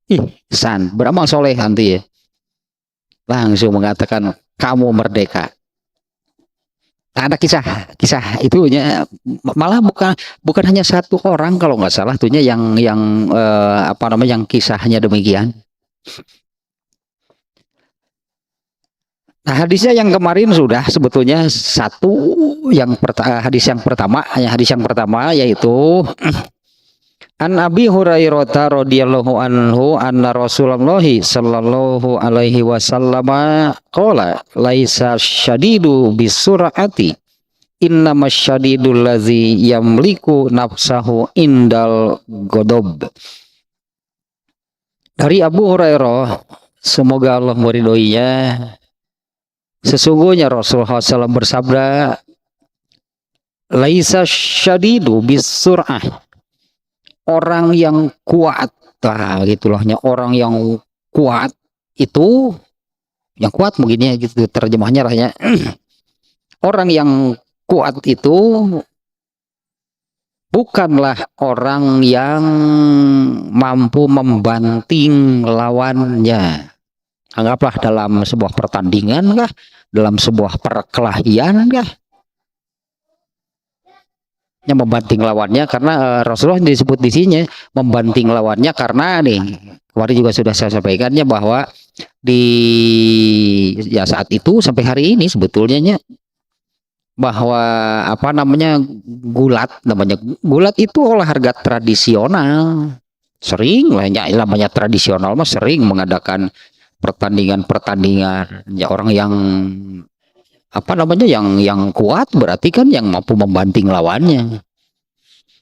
ihsan, beramal soleh nanti ya. Langsung mengatakan kamu merdeka. Ada kisah itunya, malah bukan hanya satu orang kalau nggak salah tuhnya yang yang kisahnya demikian. Nah, hadisnya yang kemarin sudah sebetulnya satu, hadis yang pertama yaitu An Abi Hurairah radhiyallahu anhu anna Rasulullah sallallahu alaihi wasallam qala laisa syadidu bisur'ati innamas syadidul ladzi yamliku nafsahu indal godob. Dari Abu Hurairah, semoga Allah meridhoinya, sesungguhnya Rasulullah SAW bersabda, laisa syadidu bisur'ah, orang yang kuat, gitulahnya, orang yang kuat itu, yang kuat mungkin ya gitu terjemahnya lah ya. Orang yang kuat itu bukanlah orang yang mampu membanting lawannya. Anggaplah dalam sebuah pertandingan kah, dalam sebuah perkelahian kah, yang membanting lawannya, karena Rasulullah disebut di sini membanting lawannya karena nih kemarin juga sudah saya sampaikannya bahwa saat itu sampai hari ini sebetulnya bahwa gulat itu olahraga tradisional, sering lah ya, namanya tradisional mah sering mengadakan pertandingan ya, orang yang yang kuat berarti kan yang mampu membanting lawannya.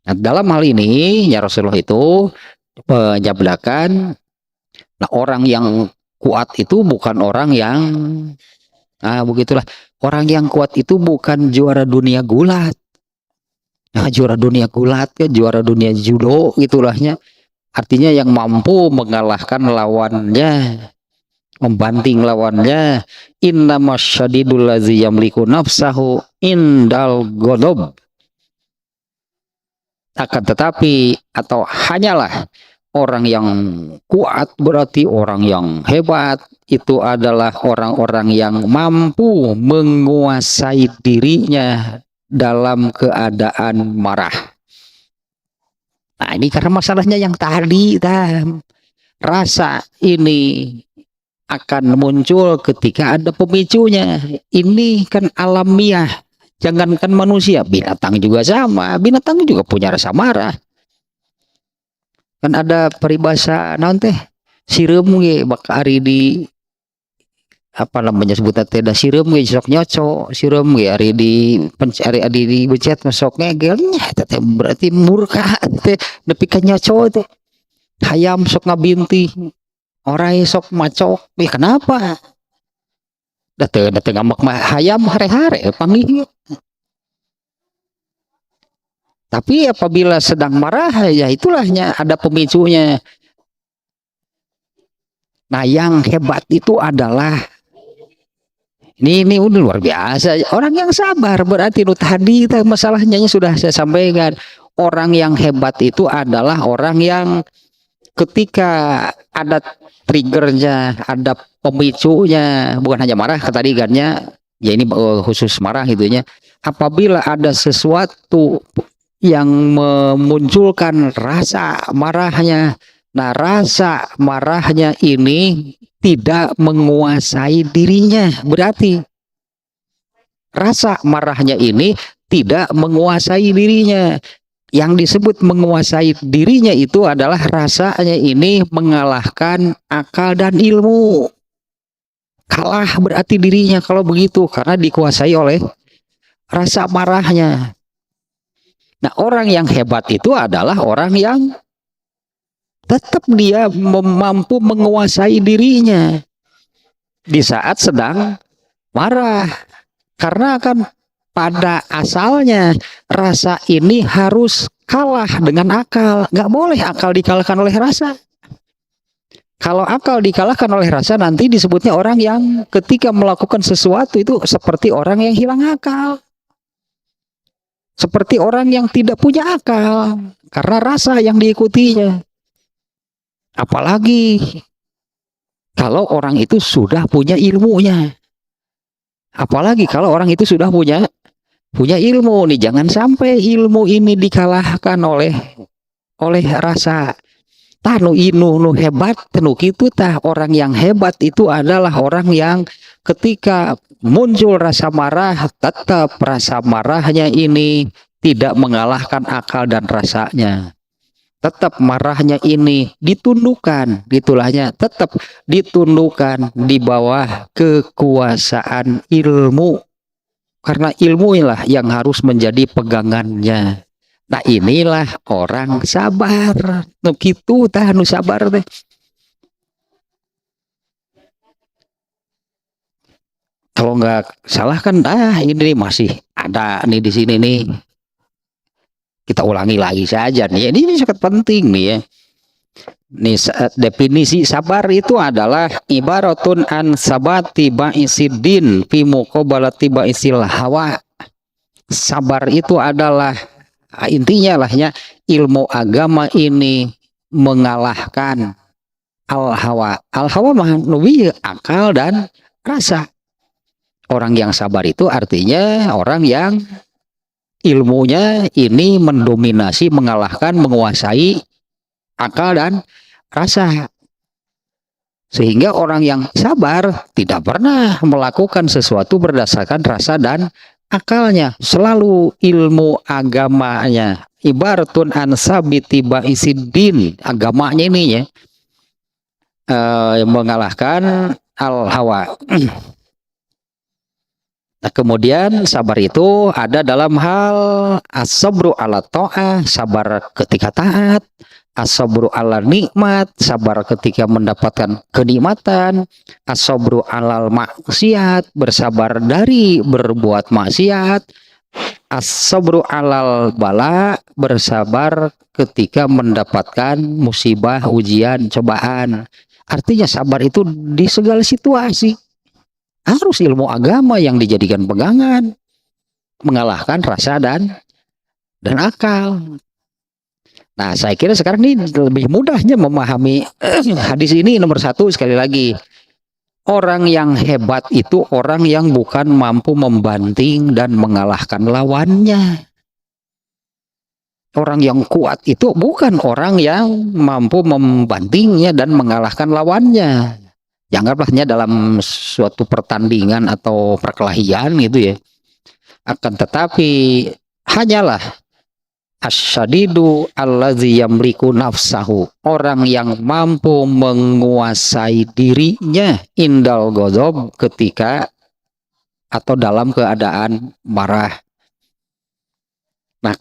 Nah, dalam hal ini ya Rasulullah itu menyabdakan, nah orang yang kuat itu bukan orang yang begitulah, orang yang kuat itu bukan juara dunia gulat. Nah, juara dunia gulat kan juara dunia judo gitulahnya. Artinya yang mampu mengalahkan lawannya, membanting lawannya. Innamas syadidul ladzi yamliku nafsahu indal godob. Akan tetapi, atau hanyalah orang yang kuat, berarti orang yang hebat itu adalah orang-orang yang mampu menguasai dirinya dalam keadaan marah. Nah, ini karena masalahnya yang tadi, rasa ini akan muncul ketika ada pemicunya. Ini kan alamiah, jangankan manusia, binatang juga sama. Binatang juga punya rasa marah. Kan ada peribahasa naon teh, sireum ge bak ari di sebutna teh da sireum ge sok nyoco, sireum ge ari di becet masok ngegel nya teh berarti murka teh nepi ka nyoco teh. Hayam sok ngabinti, orai sok macok, kenapa? Da teu ngambek mah hayam hare-hare panggih. Tapi apabila sedang marah ya itulahnya ada pemicunya. Nah, yang hebat itu adalah ini udah luar biasa, orang yang sabar. Berarti tadi masalahnya sudah saya sampaikan, orang yang hebat itu adalah orang yang ketika ada triggernya, ada pemicunya, bukan hanya marah tadi kan ya ini khusus marah gitunya. Apabila ada sesuatu yang memunculkan rasa marahnya, nah rasa marahnya ini tidak menguasai dirinya, berarti rasa marahnya ini tidak menguasai dirinya. Yang disebut menguasai dirinya itu adalah rasanya ini mengalahkan akal dan ilmu. Kalah berarti dirinya kalau begitu, karena dikuasai oleh rasa marahnya. Nah, orang yang hebat itu adalah orang yang tetap dia mampu menguasai dirinya di saat sedang marah. Karena kan pada asalnya rasa ini harus kalah dengan akal. Nggak boleh akal dikalahkan oleh rasa. Kalau akal dikalahkan oleh rasa, nanti disebutnya orang yang ketika melakukan sesuatu itu seperti orang yang hilang akal. Seperti orang yang tidak punya akal. Karena rasa yang diikutinya. Apalagi kalau orang itu sudah punya ilmunya. Apalagi kalau orang itu sudah punya ilmu nih. Jangan sampai ilmu ini dikalahkan oleh rasa. Tanu inu nu hebat tanu kitu tah. Orang yang hebat itu adalah orang yang ketika muncul rasa marah, tetap rasa marahnya ini tidak mengalahkan akal dan rasanya. Tetap marahnya ini ditundukkan, gitulahnya tetap ditundukkan di bawah kekuasaan ilmu. Karena ilmu inilah yang harus menjadi pegangannya. Nah, inilah orang sabar. Nu kitu tah nu sabar teh. Kalau nggak salah kan ini masih ada nih di sini nih. Kita ulangi lagi saja nih. Ini sangat penting nih ya. Nih, definisi sabar itu adalah ibaratun an sabati ba'isidin fi muqabalati ba'isil hawa. Sabar itu adalah intinya lahnya ilmu agama ini mengalahkan al-hawa. Al-hawa mah lebih akal dan rasa. Orang yang sabar itu artinya orang yang ilmunya ini mendominasi, mengalahkan, menguasai akal dan rasa. Sehingga orang yang sabar tidak pernah melakukan sesuatu berdasarkan rasa dan akalnya. Selalu ilmu agamanya. Ibaratun ansabiti ba'isidin. Agamanya ini ya. Mengalahkan al-hawa. Nah, kemudian sabar itu ada dalam hal as-sabru ala ta'ah, sabar ketika taat, as-sabru ala nikmat, sabar ketika mendapatkan kenikmatan, as-sabru alal maksiat, bersabar dari berbuat maksiat, as-sabru alal bala, bersabar ketika mendapatkan musibah, ujian, cobaan. Artinya sabar itu di segala situasi. Harus ilmu agama yang dijadikan pegangan, mengalahkan rasa dan akal. Nah, saya kira sekarang ini lebih mudahnya memahami hadis ini. Nomor satu, sekali lagi, orang yang hebat itu orang yang bukan mampu membanting dan mengalahkan lawannya. Orang yang kuat itu bukan orang yang mampu membantingnya dan mengalahkan lawannya. Anggaplah dalam suatu pertandingan atau perkelahian gitu ya. Akan tetapi hanyalah asyadidu allazi yamliku nafsahu. Orang yang mampu menguasai dirinya indal ghadab, ketika atau dalam keadaan marah. Nah,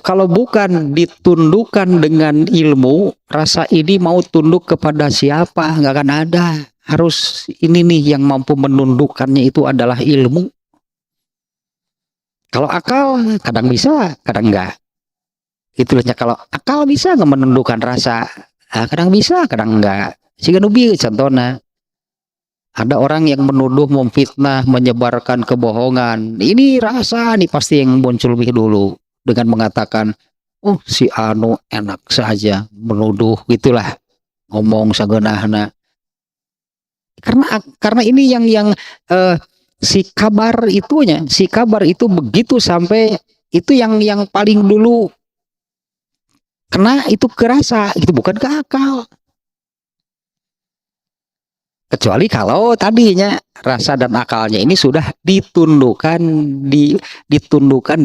kalau bukan ditundukkan dengan ilmu, rasa ini mau tunduk kepada siapa? Nggak akan ada. Harus ini nih yang mampu menundukkannya itu adalah ilmu. Kalau akal kadang bisa, kadang enggak. Itulah kalau akal bisa nggak menundukkan rasa, kadang bisa, kadang enggak. Sehingga nubi contohnya ada orang yang menuduh, memfitnah, menyebarkan kebohongan. Ini rasa nih pasti yang muncul lebih dulu dengan mengatakan, oh si anu enak saja menuduh, gitulah ngomong sageunahna. Karena ini yang si kabar itu begitu sampai itu yang paling dulu kena itu kerasa, itu bukan ke akal. Kecuali kalau tadinya rasa dan akalnya ini sudah ditundukkan,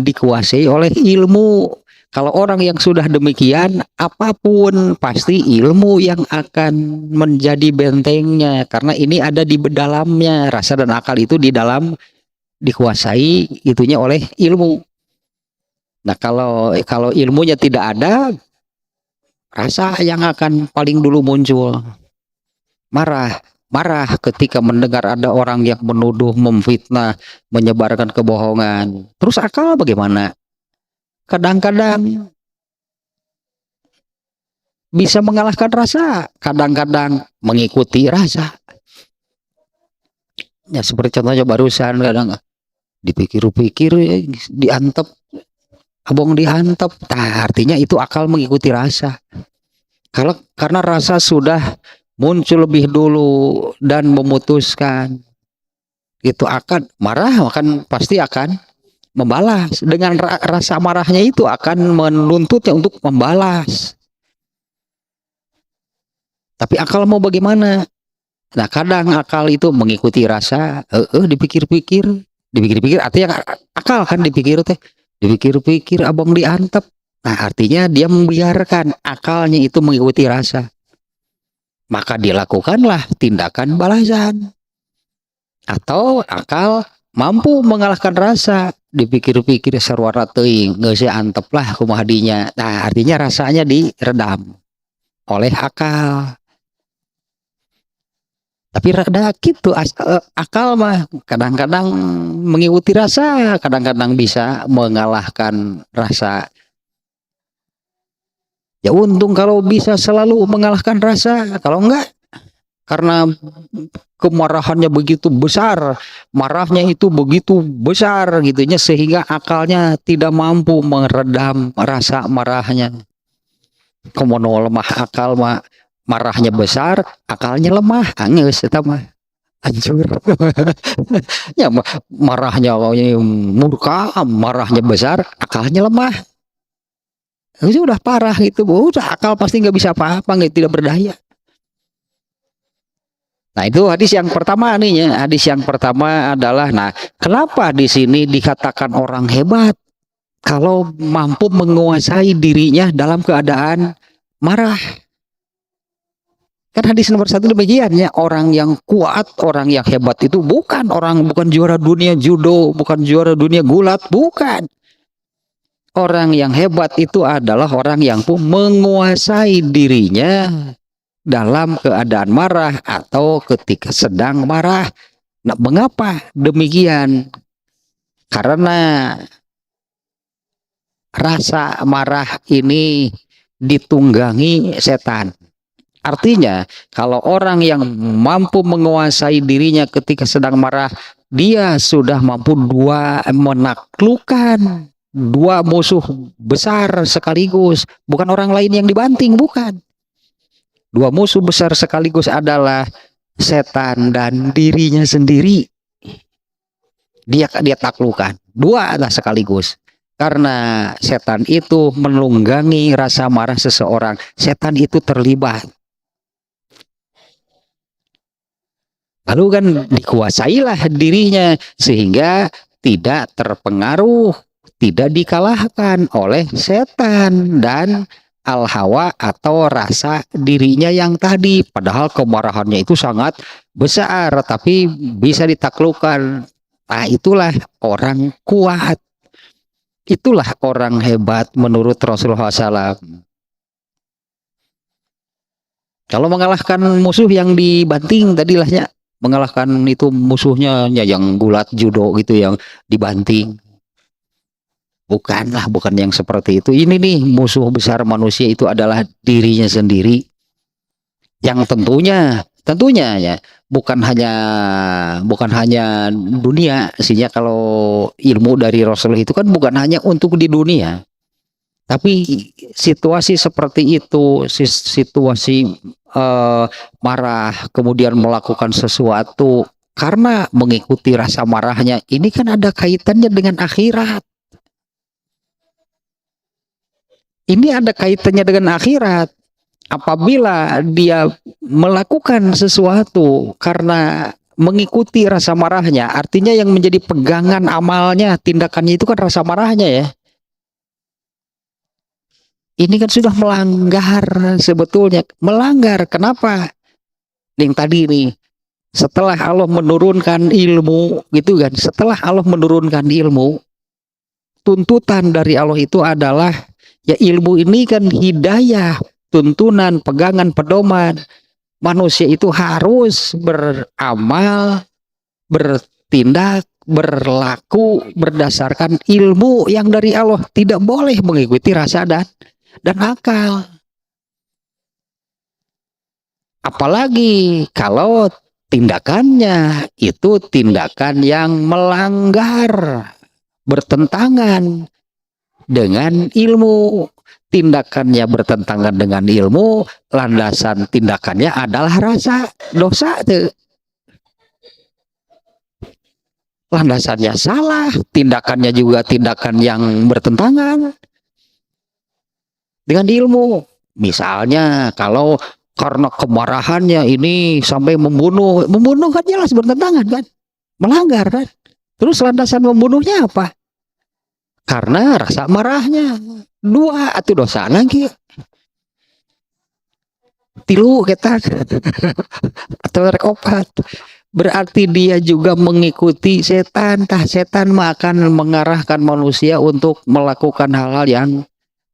dikuasai oleh ilmu. Kalau orang yang sudah demikian, apapun pasti ilmu yang akan menjadi bentengnya, karena ini ada di dalamnya. Rasa dan akal itu di dalam, dikuasai itunya oleh ilmu. Nah, kalau kalau ilmunya tidak ada, rasa yang akan paling dulu muncul. Marah ketika mendengar ada orang yang menuduh, memfitnah, menyebarkan kebohongan. Terus akal bagaimana? Kadang-kadang bisa mengalahkan rasa, kadang-kadang mengikuti rasa. Ya seperti contohnya barusan, kadang dipikir-pikir, diantep, abong diantep. Nah, artinya itu akal mengikuti rasa. Kalau karena rasa sudah muncul lebih dulu dan memutuskan, itu akan marah, akan pasti akan membalas. Dengan rasa marahnya itu akan menuntutnya untuk membalas. Tapi akal mau bagaimana? Nah, kadang akal itu mengikuti rasa, dipikir-pikir artinya akal kan dipikir teh, dipikir-pikir abang diantep. Nah, artinya dia membiarkan akalnya itu mengikuti rasa. Maka dilakukanlah tindakan balasan. Atau akal mampu mengalahkan rasa, dipikir-pikir sarwara teuing, geus antep lah kumaha dinya. Nah, artinya rasanya diredam oleh akal. Tapi rada gitu akal mah kadang-kadang mengikuti rasa, kadang-kadang bisa mengalahkan rasa. Ya untung kalau bisa selalu mengalahkan rasa, kalau enggak, karena kemarahannya begitu besar, marahnya itu begitu besar gitunya, sehingga akalnya tidak mampu meredam rasa marahnya. Komono lemah akal mah, marahnya besar, akalnya lemah, angeus eta mah. Hancur. Ya marahnya murka, marahnya besar, akalnya lemah. Itu udah parah gitu, udah akal pasti nggak bisa apa-apa, nggak, tidak berdaya. Nah, itu hadis yang pertama nih ya. Hadis yang pertama adalah, nah, kenapa di sini dikatakan orang hebat kalau mampu menguasai dirinya dalam keadaan marah? Kan hadis nomor 1 demikian ya, orang yang kuat, orang yang hebat itu bukan juara dunia judo, bukan juara dunia gulat, bukan. Orang yang hebat itu adalah orang yang menguasai dirinya dalam keadaan marah atau ketika sedang marah. Nah, mengapa demikian? Karena rasa marah ini ditunggangi setan. Artinya, kalau orang yang mampu menguasai dirinya ketika sedang marah, dia sudah mampu menaklukkan dua musuh besar sekaligus. Bukan orang lain yang dibanting, bukan. Dua musuh besar sekaligus adalah setan dan dirinya sendiri. Dia taklukkan. Dua adalah sekaligus. Karena setan itu menunggangi rasa marah seseorang. Setan itu terlibat. Lalu kan dikuasailah dirinya sehingga tidak terpengaruh, tidak dikalahkan oleh setan dan al-hawa atau rasa dirinya yang tadi. Padahal kemarahannya itu sangat besar, tapi bisa ditaklukkan. Nah, itulah orang kuat. Itulah orang hebat menurut Rasulullah SAW. Kalau mengalahkan musuh yang dibanting tadilahnya, mengalahkan itu musuhnya yang gulat judo gitu yang dibanting. Bukanlah, bukan yang seperti itu. Ini nih musuh besar manusia itu adalah dirinya sendiri. Yang tentunya ya bukan hanya dunia. Sehingga kalau ilmu dari Rasul itu kan bukan hanya untuk di dunia. Tapi situasi seperti itu, situasi marah, kemudian melakukan sesuatu karena mengikuti rasa marahnya, ini kan ada kaitannya dengan akhirat. Ini ada kaitannya dengan akhirat. apabila dia melakukan sesuatu karena mengikuti rasa marahnya, artinya yang menjadi pegangan amalnya, tindakannya itu kan rasa marahnya ya. Ini kan sudah melanggar sebetulnya. Melanggar, kenapa? Yang tadi nih, setelah Allah menurunkan ilmu, gitu kan, setelah Allah menurunkan ilmu, tuntutan dari Allah itu adalah, ya ilmu ini kan hidayah, tuntunan, pegangan, pedoman. Manusia itu harus beramal, bertindak, berlaku berdasarkan ilmu yang dari Allah. Tidak boleh mengikuti rasa dan akal. Apalagi kalau tindakannya itu tindakan yang melanggar, bertentangan dengan ilmu. Tindakannya bertentangan dengan ilmu, landasan tindakannya adalah rasa dosa tuh. Landasannya salah, tindakannya juga tindakan yang bertentangan dengan ilmu. Misalnya kalau karena kemarahannya ini sampai membunuh kan jelas bertentangan kan, melanggar kan. Terus landasan membunuhnya apa? Karena rasa marahnya. Dua atau dosa lagi. Tilu kita atau rekopat. Berarti dia juga mengikuti setan. Tah setan akan mengarahkan manusia untuk melakukan hal-hal yang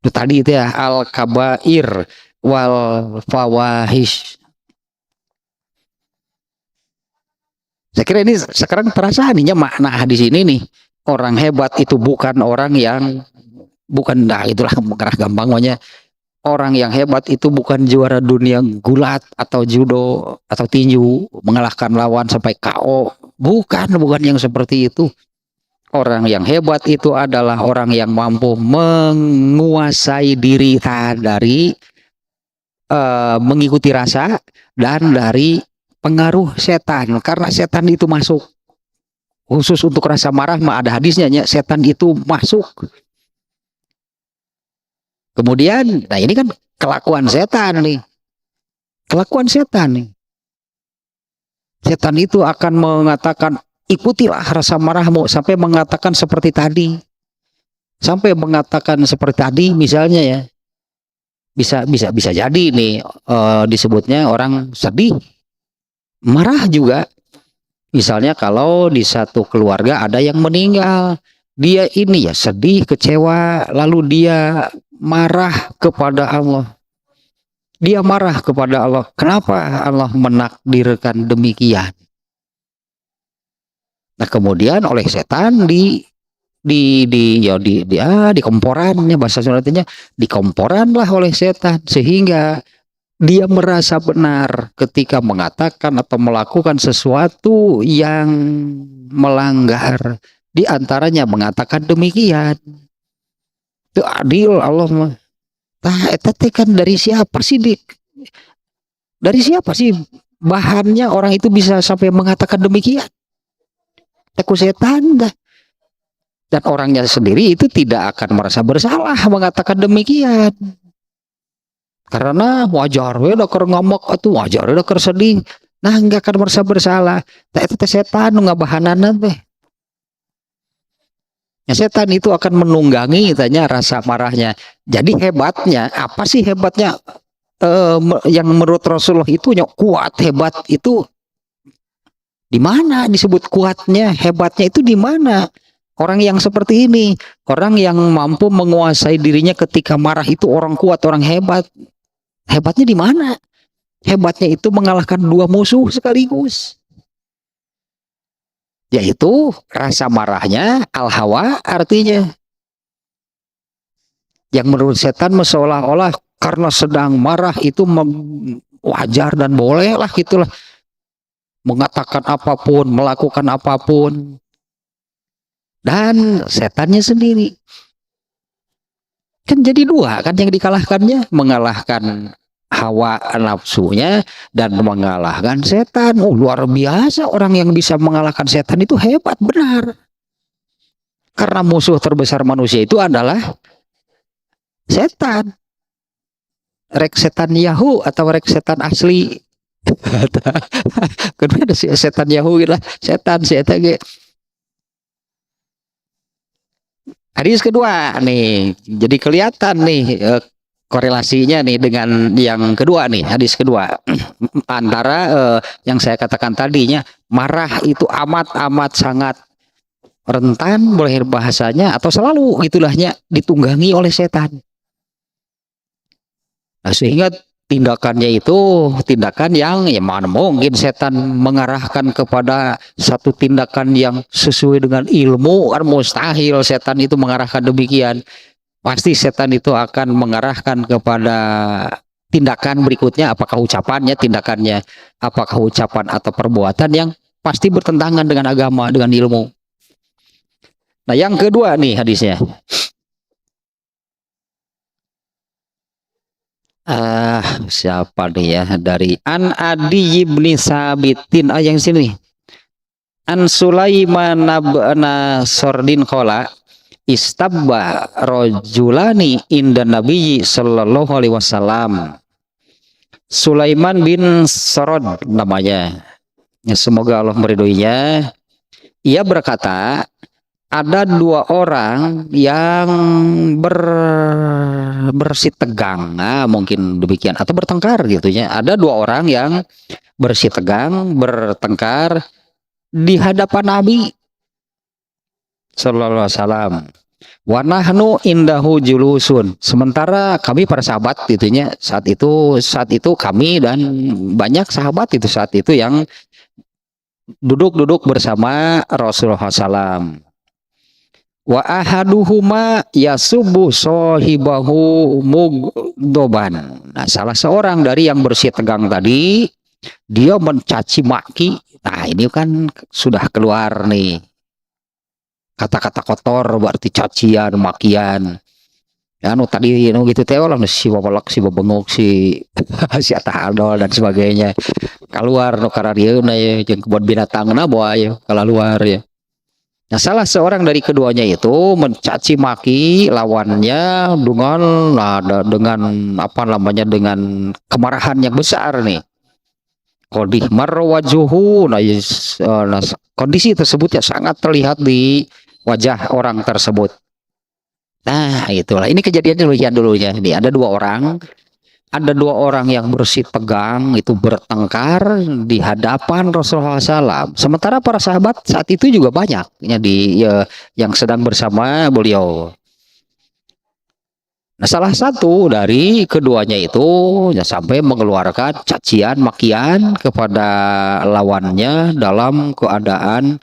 itu tadi itu ya, al-kabair wal fawahish. Saya kira ini sekarang terasa nih makna hadis ini nih. Orang hebat itu bukan orang yang bukan, nah itulah mengarah gampangnya. Orang yang hebat itu bukan juara dunia gulat atau judo atau tinju, mengalahkan lawan sampai KO. Bukan yang seperti itu. Orang yang hebat itu adalah orang yang mampu menguasai diri dari mengikuti rasa dan dari pengaruh setan. Karena setan itu masuk. Khusus untuk rasa marah mah ada hadisnya ya, setan itu masuk. Kemudian, nah ini kan kelakuan setan nih. Kelakuan setan nih. Setan itu akan mengatakan, ikutilah rasa marahmu, sampai mengatakan seperti tadi. Sampai mengatakan seperti tadi misalnya ya. Bisa jadi nih disebutnya orang sedih, marah juga. Misalnya kalau di satu keluarga ada yang meninggal, dia ini ya sedih, kecewa, lalu dia marah kepada Allah. Dia marah kepada Allah. Kenapa Allah menakdirkan demikian? Nah, kemudian oleh setan di komporannya, bahasa Sundanya dikomporan lah oleh setan, sehingga dia merasa benar ketika mengatakan atau melakukan sesuatu yang melanggar. Di antaranya mengatakan demikian. Itu adil Allah mah. Tah eta kan dari siapa sih dari siapa sih bahannya orang itu bisa sampai mengatakan demikian? Teku setan dah. Dan orangnya sendiri itu tidak akan merasa bersalah mengatakan demikian. Karena wajar we da keur ngambek atuh, wajar we da keur sedih. Nah, enggak akan merasa bersalah. Tah eta teh setan nu ngabahanana teh. Ya, setan itu akan menunggangi tanya rasa marahnya. Jadi hebatnya, apa sih hebatnya yang menurut Rasulullah itu kuat, hebat itu di mana disebut kuatnya, hebatnya itu di mana? Orang yang seperti ini, orang yang mampu menguasai dirinya ketika marah itu orang kuat, orang hebat. Hebatnya di mana? Hebatnya itu mengalahkan dua musuh sekaligus. Yaitu rasa marahnya al-hawa, artinya yang menurut setan seolah-olah karena sedang marah itu wajar dan boleh lah gitulah mengatakan apapun, melakukan apapun. Dan setannya sendiri kan jadi dua kan yang dikalahkannya, mengalahkan hawa nafsunya dan mengalahkan setan. Oh, luar biasa orang yang bisa mengalahkan setan itu hebat benar. Karena musuh terbesar manusia itu adalah setan. rek setan Yahoo atau rek setan asli. Kedua ada setan Yahoo lah, setan si eta ge. Hadis kedua nih, jadi kelihatan nih korelasinya nih dengan yang kedua nih, hadis kedua. Antara yang saya katakan tadinya, marah itu amat sangat rentan boleh bahasanya, atau selalu gitulahnya ditunggangi oleh setan. Nah, sehingga tindakannya itu tindakan yang ya mana mungkin setan mengarahkan kepada satu tindakan yang sesuai dengan ilmu, kan mustahil setan itu mengarahkan demikian. Pasti setan itu akan mengarahkan kepada tindakan berikutnya, apakah ucapannya, tindakannya, apakah ucapan atau perbuatan yang pasti bertentangan dengan agama, dengan ilmu. Nah, yang kedua nih hadisnya. Siapa nih ya, dari An Adi ibn Sabitin, yang sini An Sulaiman nabana sordin kola istabba rojulani inda Nabi sallallahu alaihi wasallam. Sulaiman bin Sorod namanya, ya, semoga Allah meridhoinya. Ia berkata, ada dua orang yang bersih tegang, nah mungkin demikian, atau bertengkar gitu ya. Ada dua orang yang bersih tegang, bertengkar di hadapan Nabi sallallahu alaihi wasallam. Wa nahnu indahu julusun, sementara kami para sahabat itunya saat itu kami dan banyak sahabat itu saat itu yang duduk bersama Rasulullah SAW. Wa ahaduhuma yasubu sohibahu mugdoban. Nah, salah seorang dari yang bersih tegang tadi, dia mencaci maki. Nah, ini kan sudah keluar nih kata-kata kotor, berarti cacian, makian. Ya, nu tadi gitu teh lah, si babalak, si babengok, si si atahadol dan sebagainya. Keluar nu kararieu na ya, jeung kebun binatang na boy keluar ya. Nah, salah seorang dari keduanya itu mencaci maki lawannya dengan apa namanya, dengan kemarahan yang besar nih. Qadih marwajuhu, nah, kondisi tersebut ya sangat terlihat di wajah orang tersebut. Nah, itulah, ini kejadian dulunya. Ini ada dua orang yang bersih tegang itu bertengkar di hadapan Rasulullah SAW. Sementara para sahabat saat itu juga banyak yang sedang bersama beliau. Nah, salah satu dari keduanya itu ya sampai mengeluarkan cacian, makian kepada lawannya dalam keadaan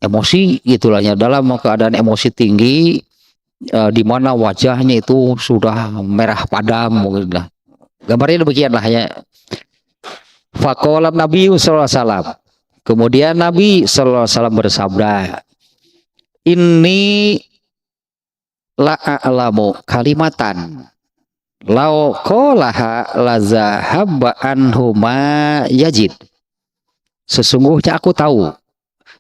emosi gitulahnya, dalam keadaan emosi tinggi, di mana wajahnya itu sudah merah padam mungkin lah. Gambarnya demikianlah ya. Faqala Nabi sallallahu alaihi wasallam. Kemudian Nabi sallallahu alaihi wasallam bersabda, "Inni la a'lamu kalimatan law qalaha la zahaba anhuma yajid." Sesungguhnya aku tahu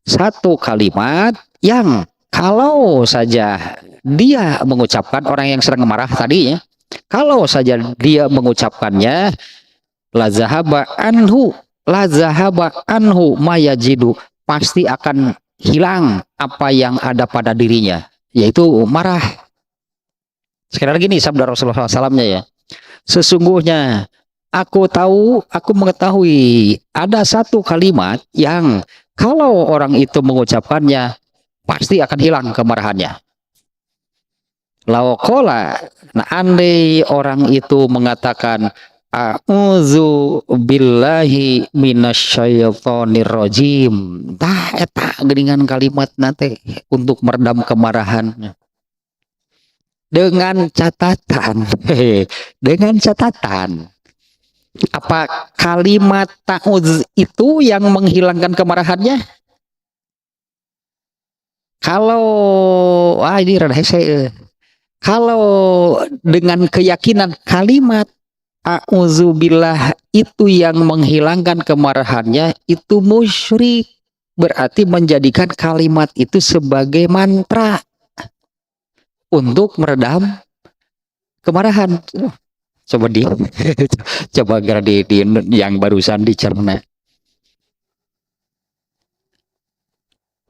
satu kalimat yang kalau saja dia mengucapkan, orang yang sedang marah tadi ya, kalau saja dia mengucapkannya, la zahaba anhu mayajidu, pasti akan hilang apa yang ada pada dirinya, yaitu marah. Sekali lagi nih sabda Rasulullah SAW-nya ya. Sesungguhnya aku mengetahui ada satu kalimat yang kalau orang itu mengucapkannya pasti akan hilang kemarahannya. Laukola, nah andai orang itu mengatakan a'udzu billahi minasyaitonir rajim, tah eta geuningan kalimat nate untuk meredam kemarahannya. Dengan catatan apa kalimat ta'udz itu yang menghilangkan kemarahannya? Kalau ini rada hese. Kalau dengan keyakinan kalimat a'udzubillah itu yang menghilangkan kemarahannya, itu musyrik, berarti menjadikan kalimat itu sebagai mantra untuk meredam kemarahan. Coba di coba kira di yang barusan dicerna.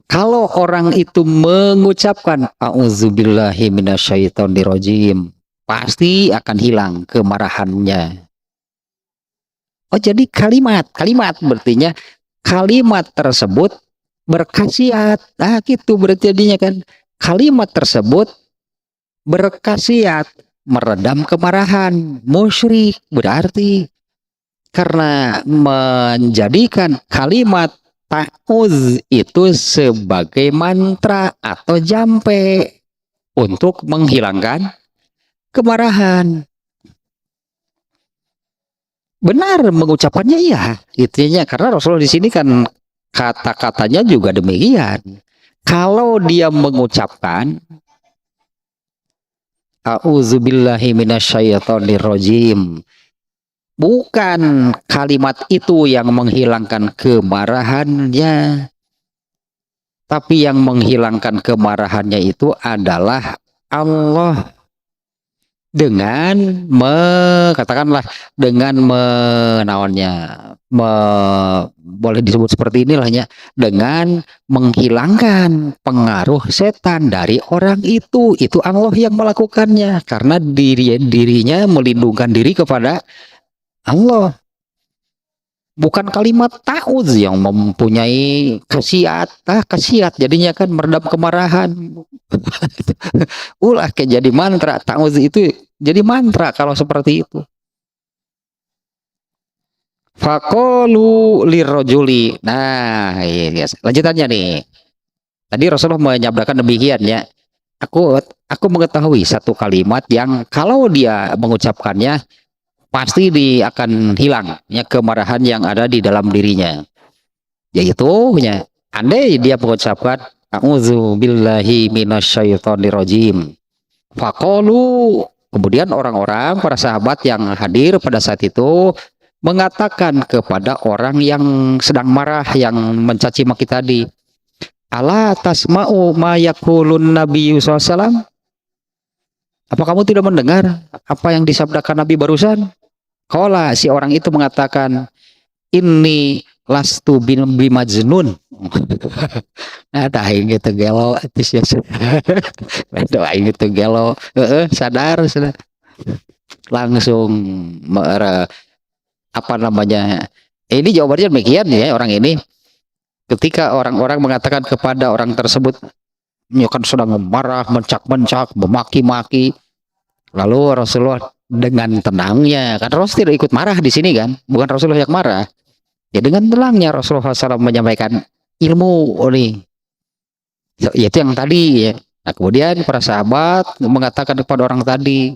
Kalau orang itu mengucapkan auzubillahi minasyaitonirrajim, pasti akan hilang kemarahannya. Oh, jadi kalimat berartinya kalimat tersebut berkhasiat. Nah, gitu berarti jadinya kan. Kalimat tersebut berkhasiat meredam kemarahan. Musyrik berarti karena menjadikan kalimat ta'uz itu sebagai mantra atau jampe untuk menghilangkan kemarahan. Benar mengucapkannya iya, intinya karena Rasulullah di sini kan kata-katanya juga demikian. Kalau dia mengucapkan a'udzubillahi minasyaitonirrajim, bukan kalimat itu yang menghilangkan kemarahannya, tapi yang menghilangkan kemarahannya itu adalah Allah dengan katakanlah dengan menawannya boleh disebut seperti inilahnya, dengan menghilangkan pengaruh setan dari orang itu Allah yang melakukannya karena dirinya melindungkan diri kepada Allah, bukan kalimat ta'udz yang mempunyai khasiat jadinya kan meredam kemarahan. Ulah kayak jadi mantra. Ta'udz itu jadi mantra kalau seperti itu. Faqalu lirrajuli. Nah, iya, lanjutannya nih. Tadi Rasulullah menyabdakan demikian ya. Aku mengetahui satu kalimat yang kalau dia mengucapkannya pasti akan hilang ya kemarahan yang ada di dalam dirinya. Yaitu ya, andai dia mengucapkan a'udzubillahi minasyaitonirrajim. Faqalu, kemudian orang-orang para sahabat yang hadir pada saat itu mengatakan kepada orang yang sedang marah, yang mencaci maki tadi, ala tasma'u ma yaqulun nabiyyu sallallahu. Apa kamu tidak mendengar apa yang disabdakan Nabi barusan? Qala, si orang itu mengatakan, ini lastu bimajnun. Nah, aing gitu gelo atis ya. Aing gitu gelo. Sadar. Langsung apa namanya? Ini jawabannya demikian ya orang ini. Ketika orang-orang mengatakan kepada orang tersebut, ya kan sedang marah, mencak-mencak, memaki-maki. Lalu Rasulullah dengan tenangnya, kan Rasul tidak ikut marah di sini kan, bukan Rasulullah yang marah. Ya dengan tenangnya Rasulullah SAW menyampaikan ilmu nih, yaitu yang tadi ya. Nah, kemudian para sahabat mengatakan kepada orang tadi,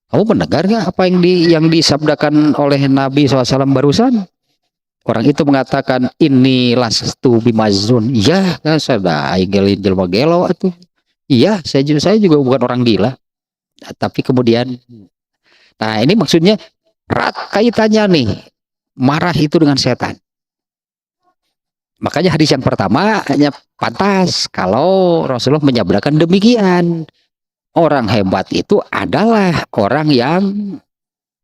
kamu mendengar nggak apa yang disabdakan oleh Nabi SAW barusan? Orang itu mengatakan, ini lastu bimazun. Iya, kan saya ingelin jelma gelo atuh. Iya, saya juga bukan orang gila. Nah, tapi kemudian, nah ini maksudnya erat kaitannya nih, marah itu dengan setan. Makanya hadis yang pertama hanya pantas kalau Rasulullah menyabdakan demikian. Orang hebat itu adalah orang yang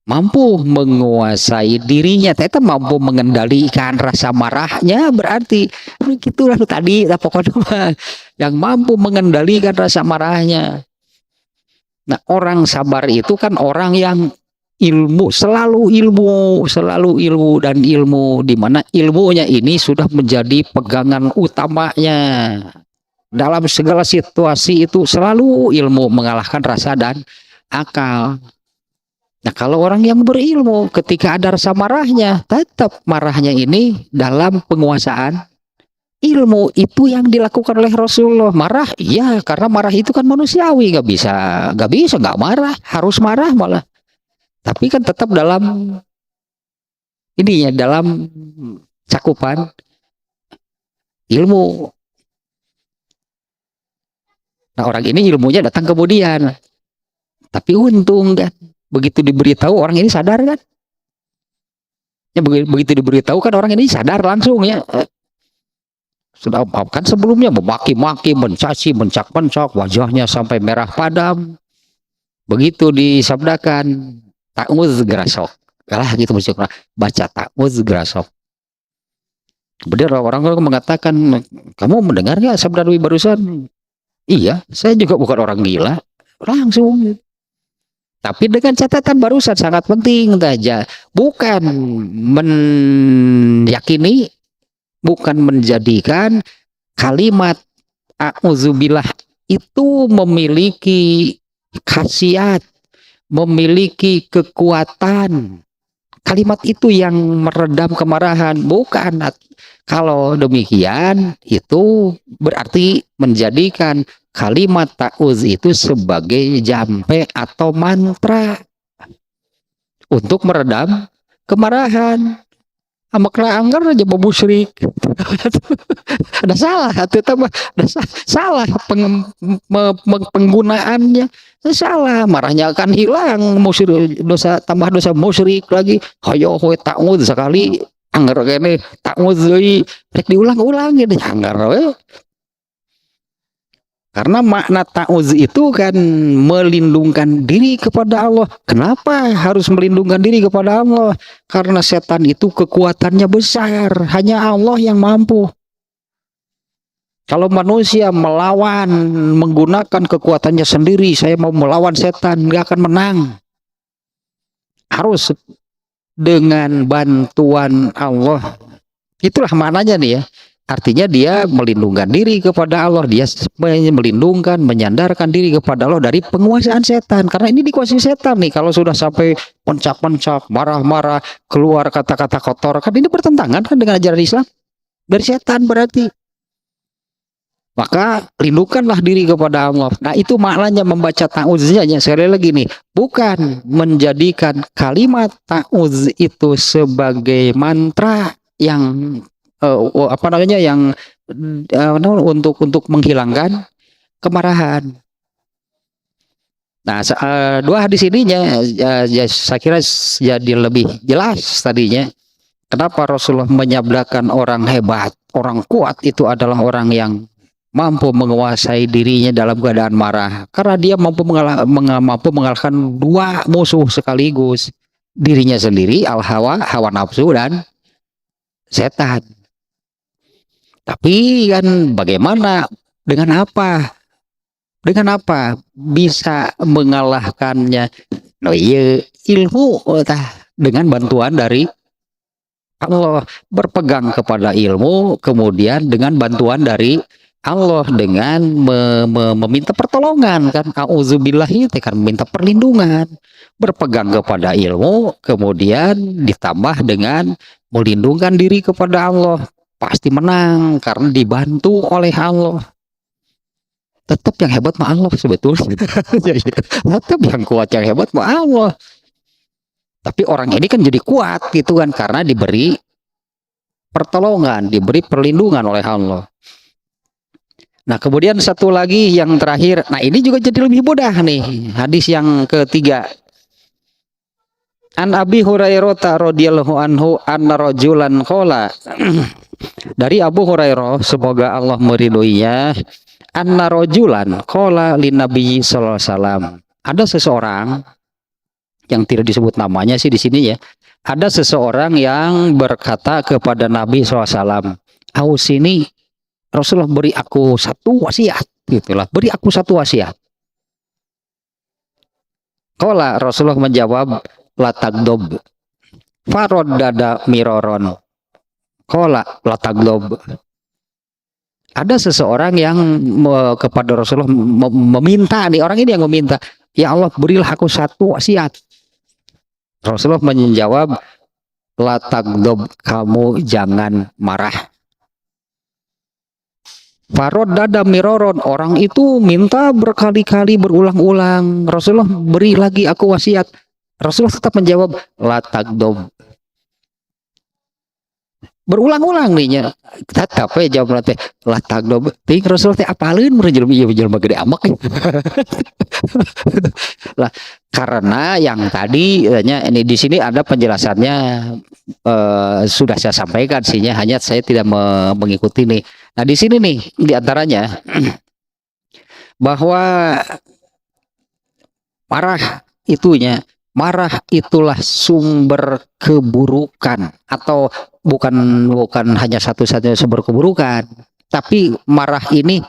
mampu menguasai dirinya, ternyata mampu mengendalikan rasa marahnya, berarti gitulah tadi pokoknya yang mampu mengendalikan rasa marahnya. Nah, orang sabar itu kan orang yang selalu ilmu dan ilmu, di mana ilmunya ini sudah menjadi pegangan utamanya. Dalam segala situasi itu selalu ilmu mengalahkan rasa dan akal. Nah, kalau orang yang berilmu ketika ada rasa marahnya, tetap marahnya ini dalam penguasaan ilmu. Itu yang dilakukan oleh Rasulullah. Marah, iya, karena marah itu kan manusiawi, nggak bisa nggak marah, harus marah malah. Tapi kan tetap dalam ini ya, dalam cakupan ilmu. Nah, orang ini ilmunya datang kemudian, tapi untung kan begitu diberitahu orang ini sadar kan. Ya, begitu diberitahu kan orang ini sadar langsung ya. Sudah kan sebelumnya memaki-maki, mencaci, mencak-mencak, wajahnya sampai merah padam. Begitu disabdakan ta'uz gerasok. Kalah gitu muncul baca ta'uz gerasok. Benar orang-orang mengatakan, kamu mendengar nggak sabda Nabi barusan? Iya, saya juga bukan orang gila. Langsung. Tapi dengan catatan barusan sangat penting saja. Bukan meyakini, bukan menjadikan kalimat a'udzubillah itu memiliki khasiat, memiliki kekuatan. Kalimat itu yang meredam kemarahan, bukan. Kalau demikian itu berarti menjadikan kalimat ta'uz itu sebagai jampe atau mantra untuk meredam kemarahan. Amakna anggar aja musyrik. Ada salah, itu tambah ada salah penggunaannya. Salah, marahnya akan hilang, musyrik dosa tambah dosa musyrik lagi. Hayo hoe ta'ud sekali anggar kene ta'ud deui rek diulang-ulang gitu anggar we. Karena makna ta'uz itu kan melindungkan diri kepada Allah. Kenapa harus melindungkan diri kepada Allah? Karena setan itu kekuatannya besar. Hanya Allah yang mampu. Kalau manusia melawan menggunakan kekuatannya sendiri, saya mau melawan setan, nggak akan menang. Harus dengan bantuan Allah. Itulah maknanya nih ya. Artinya dia melindungkan diri kepada Allah, dia melindungkan, menyandarkan diri kepada Allah dari penguasaan setan. Karena ini dikuasai setan nih. Kalau sudah sampai pencak-pencak, marah-marah, keluar kata-kata kotor, kan ini bertentangan kan dengan ajaran Islam. Dari setan berarti. Maka lindungkanlah diri kepada Allah. Nah itu maknanya membaca ta'uznya. Sekali lagi nih, bukan menjadikan kalimat ta'uz itu sebagai mantra yang apa namanya yang untuk menghilangkan kemarahan. Nah, dua hadis ininya ya, saya kira jadi lebih jelas tadinya. Kenapa Rasulullah menyabdakan orang hebat, orang kuat itu adalah orang yang mampu menguasai dirinya dalam keadaan marah. Karena dia mampu mengalahkan dua musuh sekaligus. Dirinya sendiri, al-hawa, hawa nafsu, dan setan. Tapi kan bagaimana, dengan apa? Dengan apa bisa mengalahkannya? No iya, ilmu dengan bantuan dari Allah, berpegang kepada ilmu, kemudian dengan bantuan dari Allah dengan meminta pertolongan kan, auzubillahi kan meminta perlindungan, berpegang kepada ilmu, kemudian ditambah dengan melindungkan diri kepada Allah, pasti menang karena dibantu oleh Allah. Tetap yang hebat mah Allah sebetulnya. Tetap yang kuat yang hebat mah Allah. Tapi orang ini kan jadi kuat gitu kan karena diberi pertolongan, diberi perlindungan oleh Allah. Nah kemudian satu lagi yang terakhir, nah ini juga jadi lebih mudah nih, hadis yang ketiga. An Abi Hurairah radhiyallahu anhu anna rajulan qala. Dari Abu Hurairah, semoga Allah meridhoinya, anna rajulan qala lin Nabi sallallahu alaihi wasallam. Ada seseorang yang tidak disebut namanya sih di sini ya. Ada seseorang yang berkata kepada Nabi SAW, "Ausini, Rasulullah beri aku satu wasiat." Gitulah, beri aku satu wasiat. Qala, Rasulullah menjawab, la tagdob. Faroddada miroron. Qala la tagdob. Ada seseorang yang kepada Rasulullah meminta, nih orang ini yang meminta, ya Allah berilah aku satu wasiat. Rasulullah menjawab, la tagdob, kamu jangan marah. Faroddada miroron, orang itu minta berkali-kali berulang-ulang. Rasulullah beri lagi aku wasiat. Rasulullah tetap menjawab, la tagdob. Berulang-ulang nih tetap ya jawab nanti la tagdob. Ting Rasulullah teh apalin jelema gede amak. Lah karena yang tadi ini di sini ada penjelasannya, sudah saya sampaikan sihnya, hanya saya tidak mengikuti nih. Nah di sini nih diantaranya bahwa Marah itunya, marah itulah sumber keburukan, atau bukan hanya satu-satunya sumber keburukan, tapi marah ini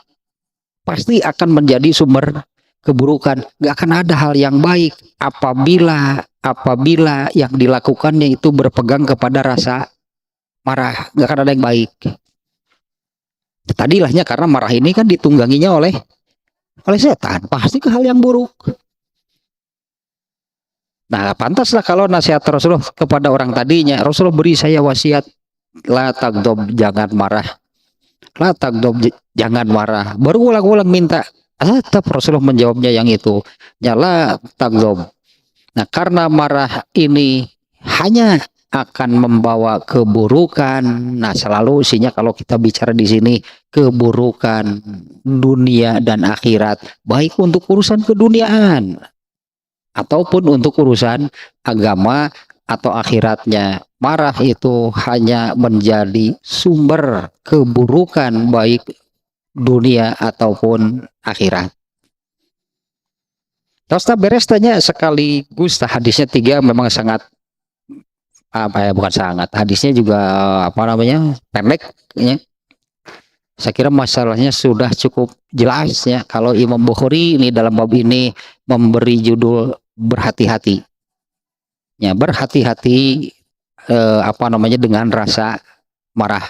pasti akan menjadi sumber keburukan. Gak akan ada hal yang baik apabila yang dilakukannya itu berpegang kepada rasa marah. Gak akan ada yang baik. Tadilahnya karena marah ini kan ditungganginya oleh setan, pasti ke hal yang buruk. Nah, pantaslah kalau nasihat Rasulullah kepada orang tadinya, Rasulullah beri saya wasiat, la tagdob, jangan marah. La tagdob, jangan marah. Baru ulang-ulang minta, tetap Rasulullah menjawabnya yang itu. Ya, la tagdob. Nah, karena marah ini hanya akan membawa keburukan. Nah, selalu isinya kalau kita bicara di sini keburukan dunia dan akhirat, baik untuk urusan keduniaan ataupun untuk urusan agama atau akhiratnya. Marah itu hanya menjadi sumber keburukan baik dunia ataupun akhirat. Terus beres tanya sekaligus hadisnya 3 memang sangat bukan sangat, hadisnya juga pendek ya. Saya kira masalahnya sudah cukup jelas ya. Kalau Imam Bukhari ini dalam bab ini memberi judul berhati-hati ya, berhati-hati dengan rasa marah.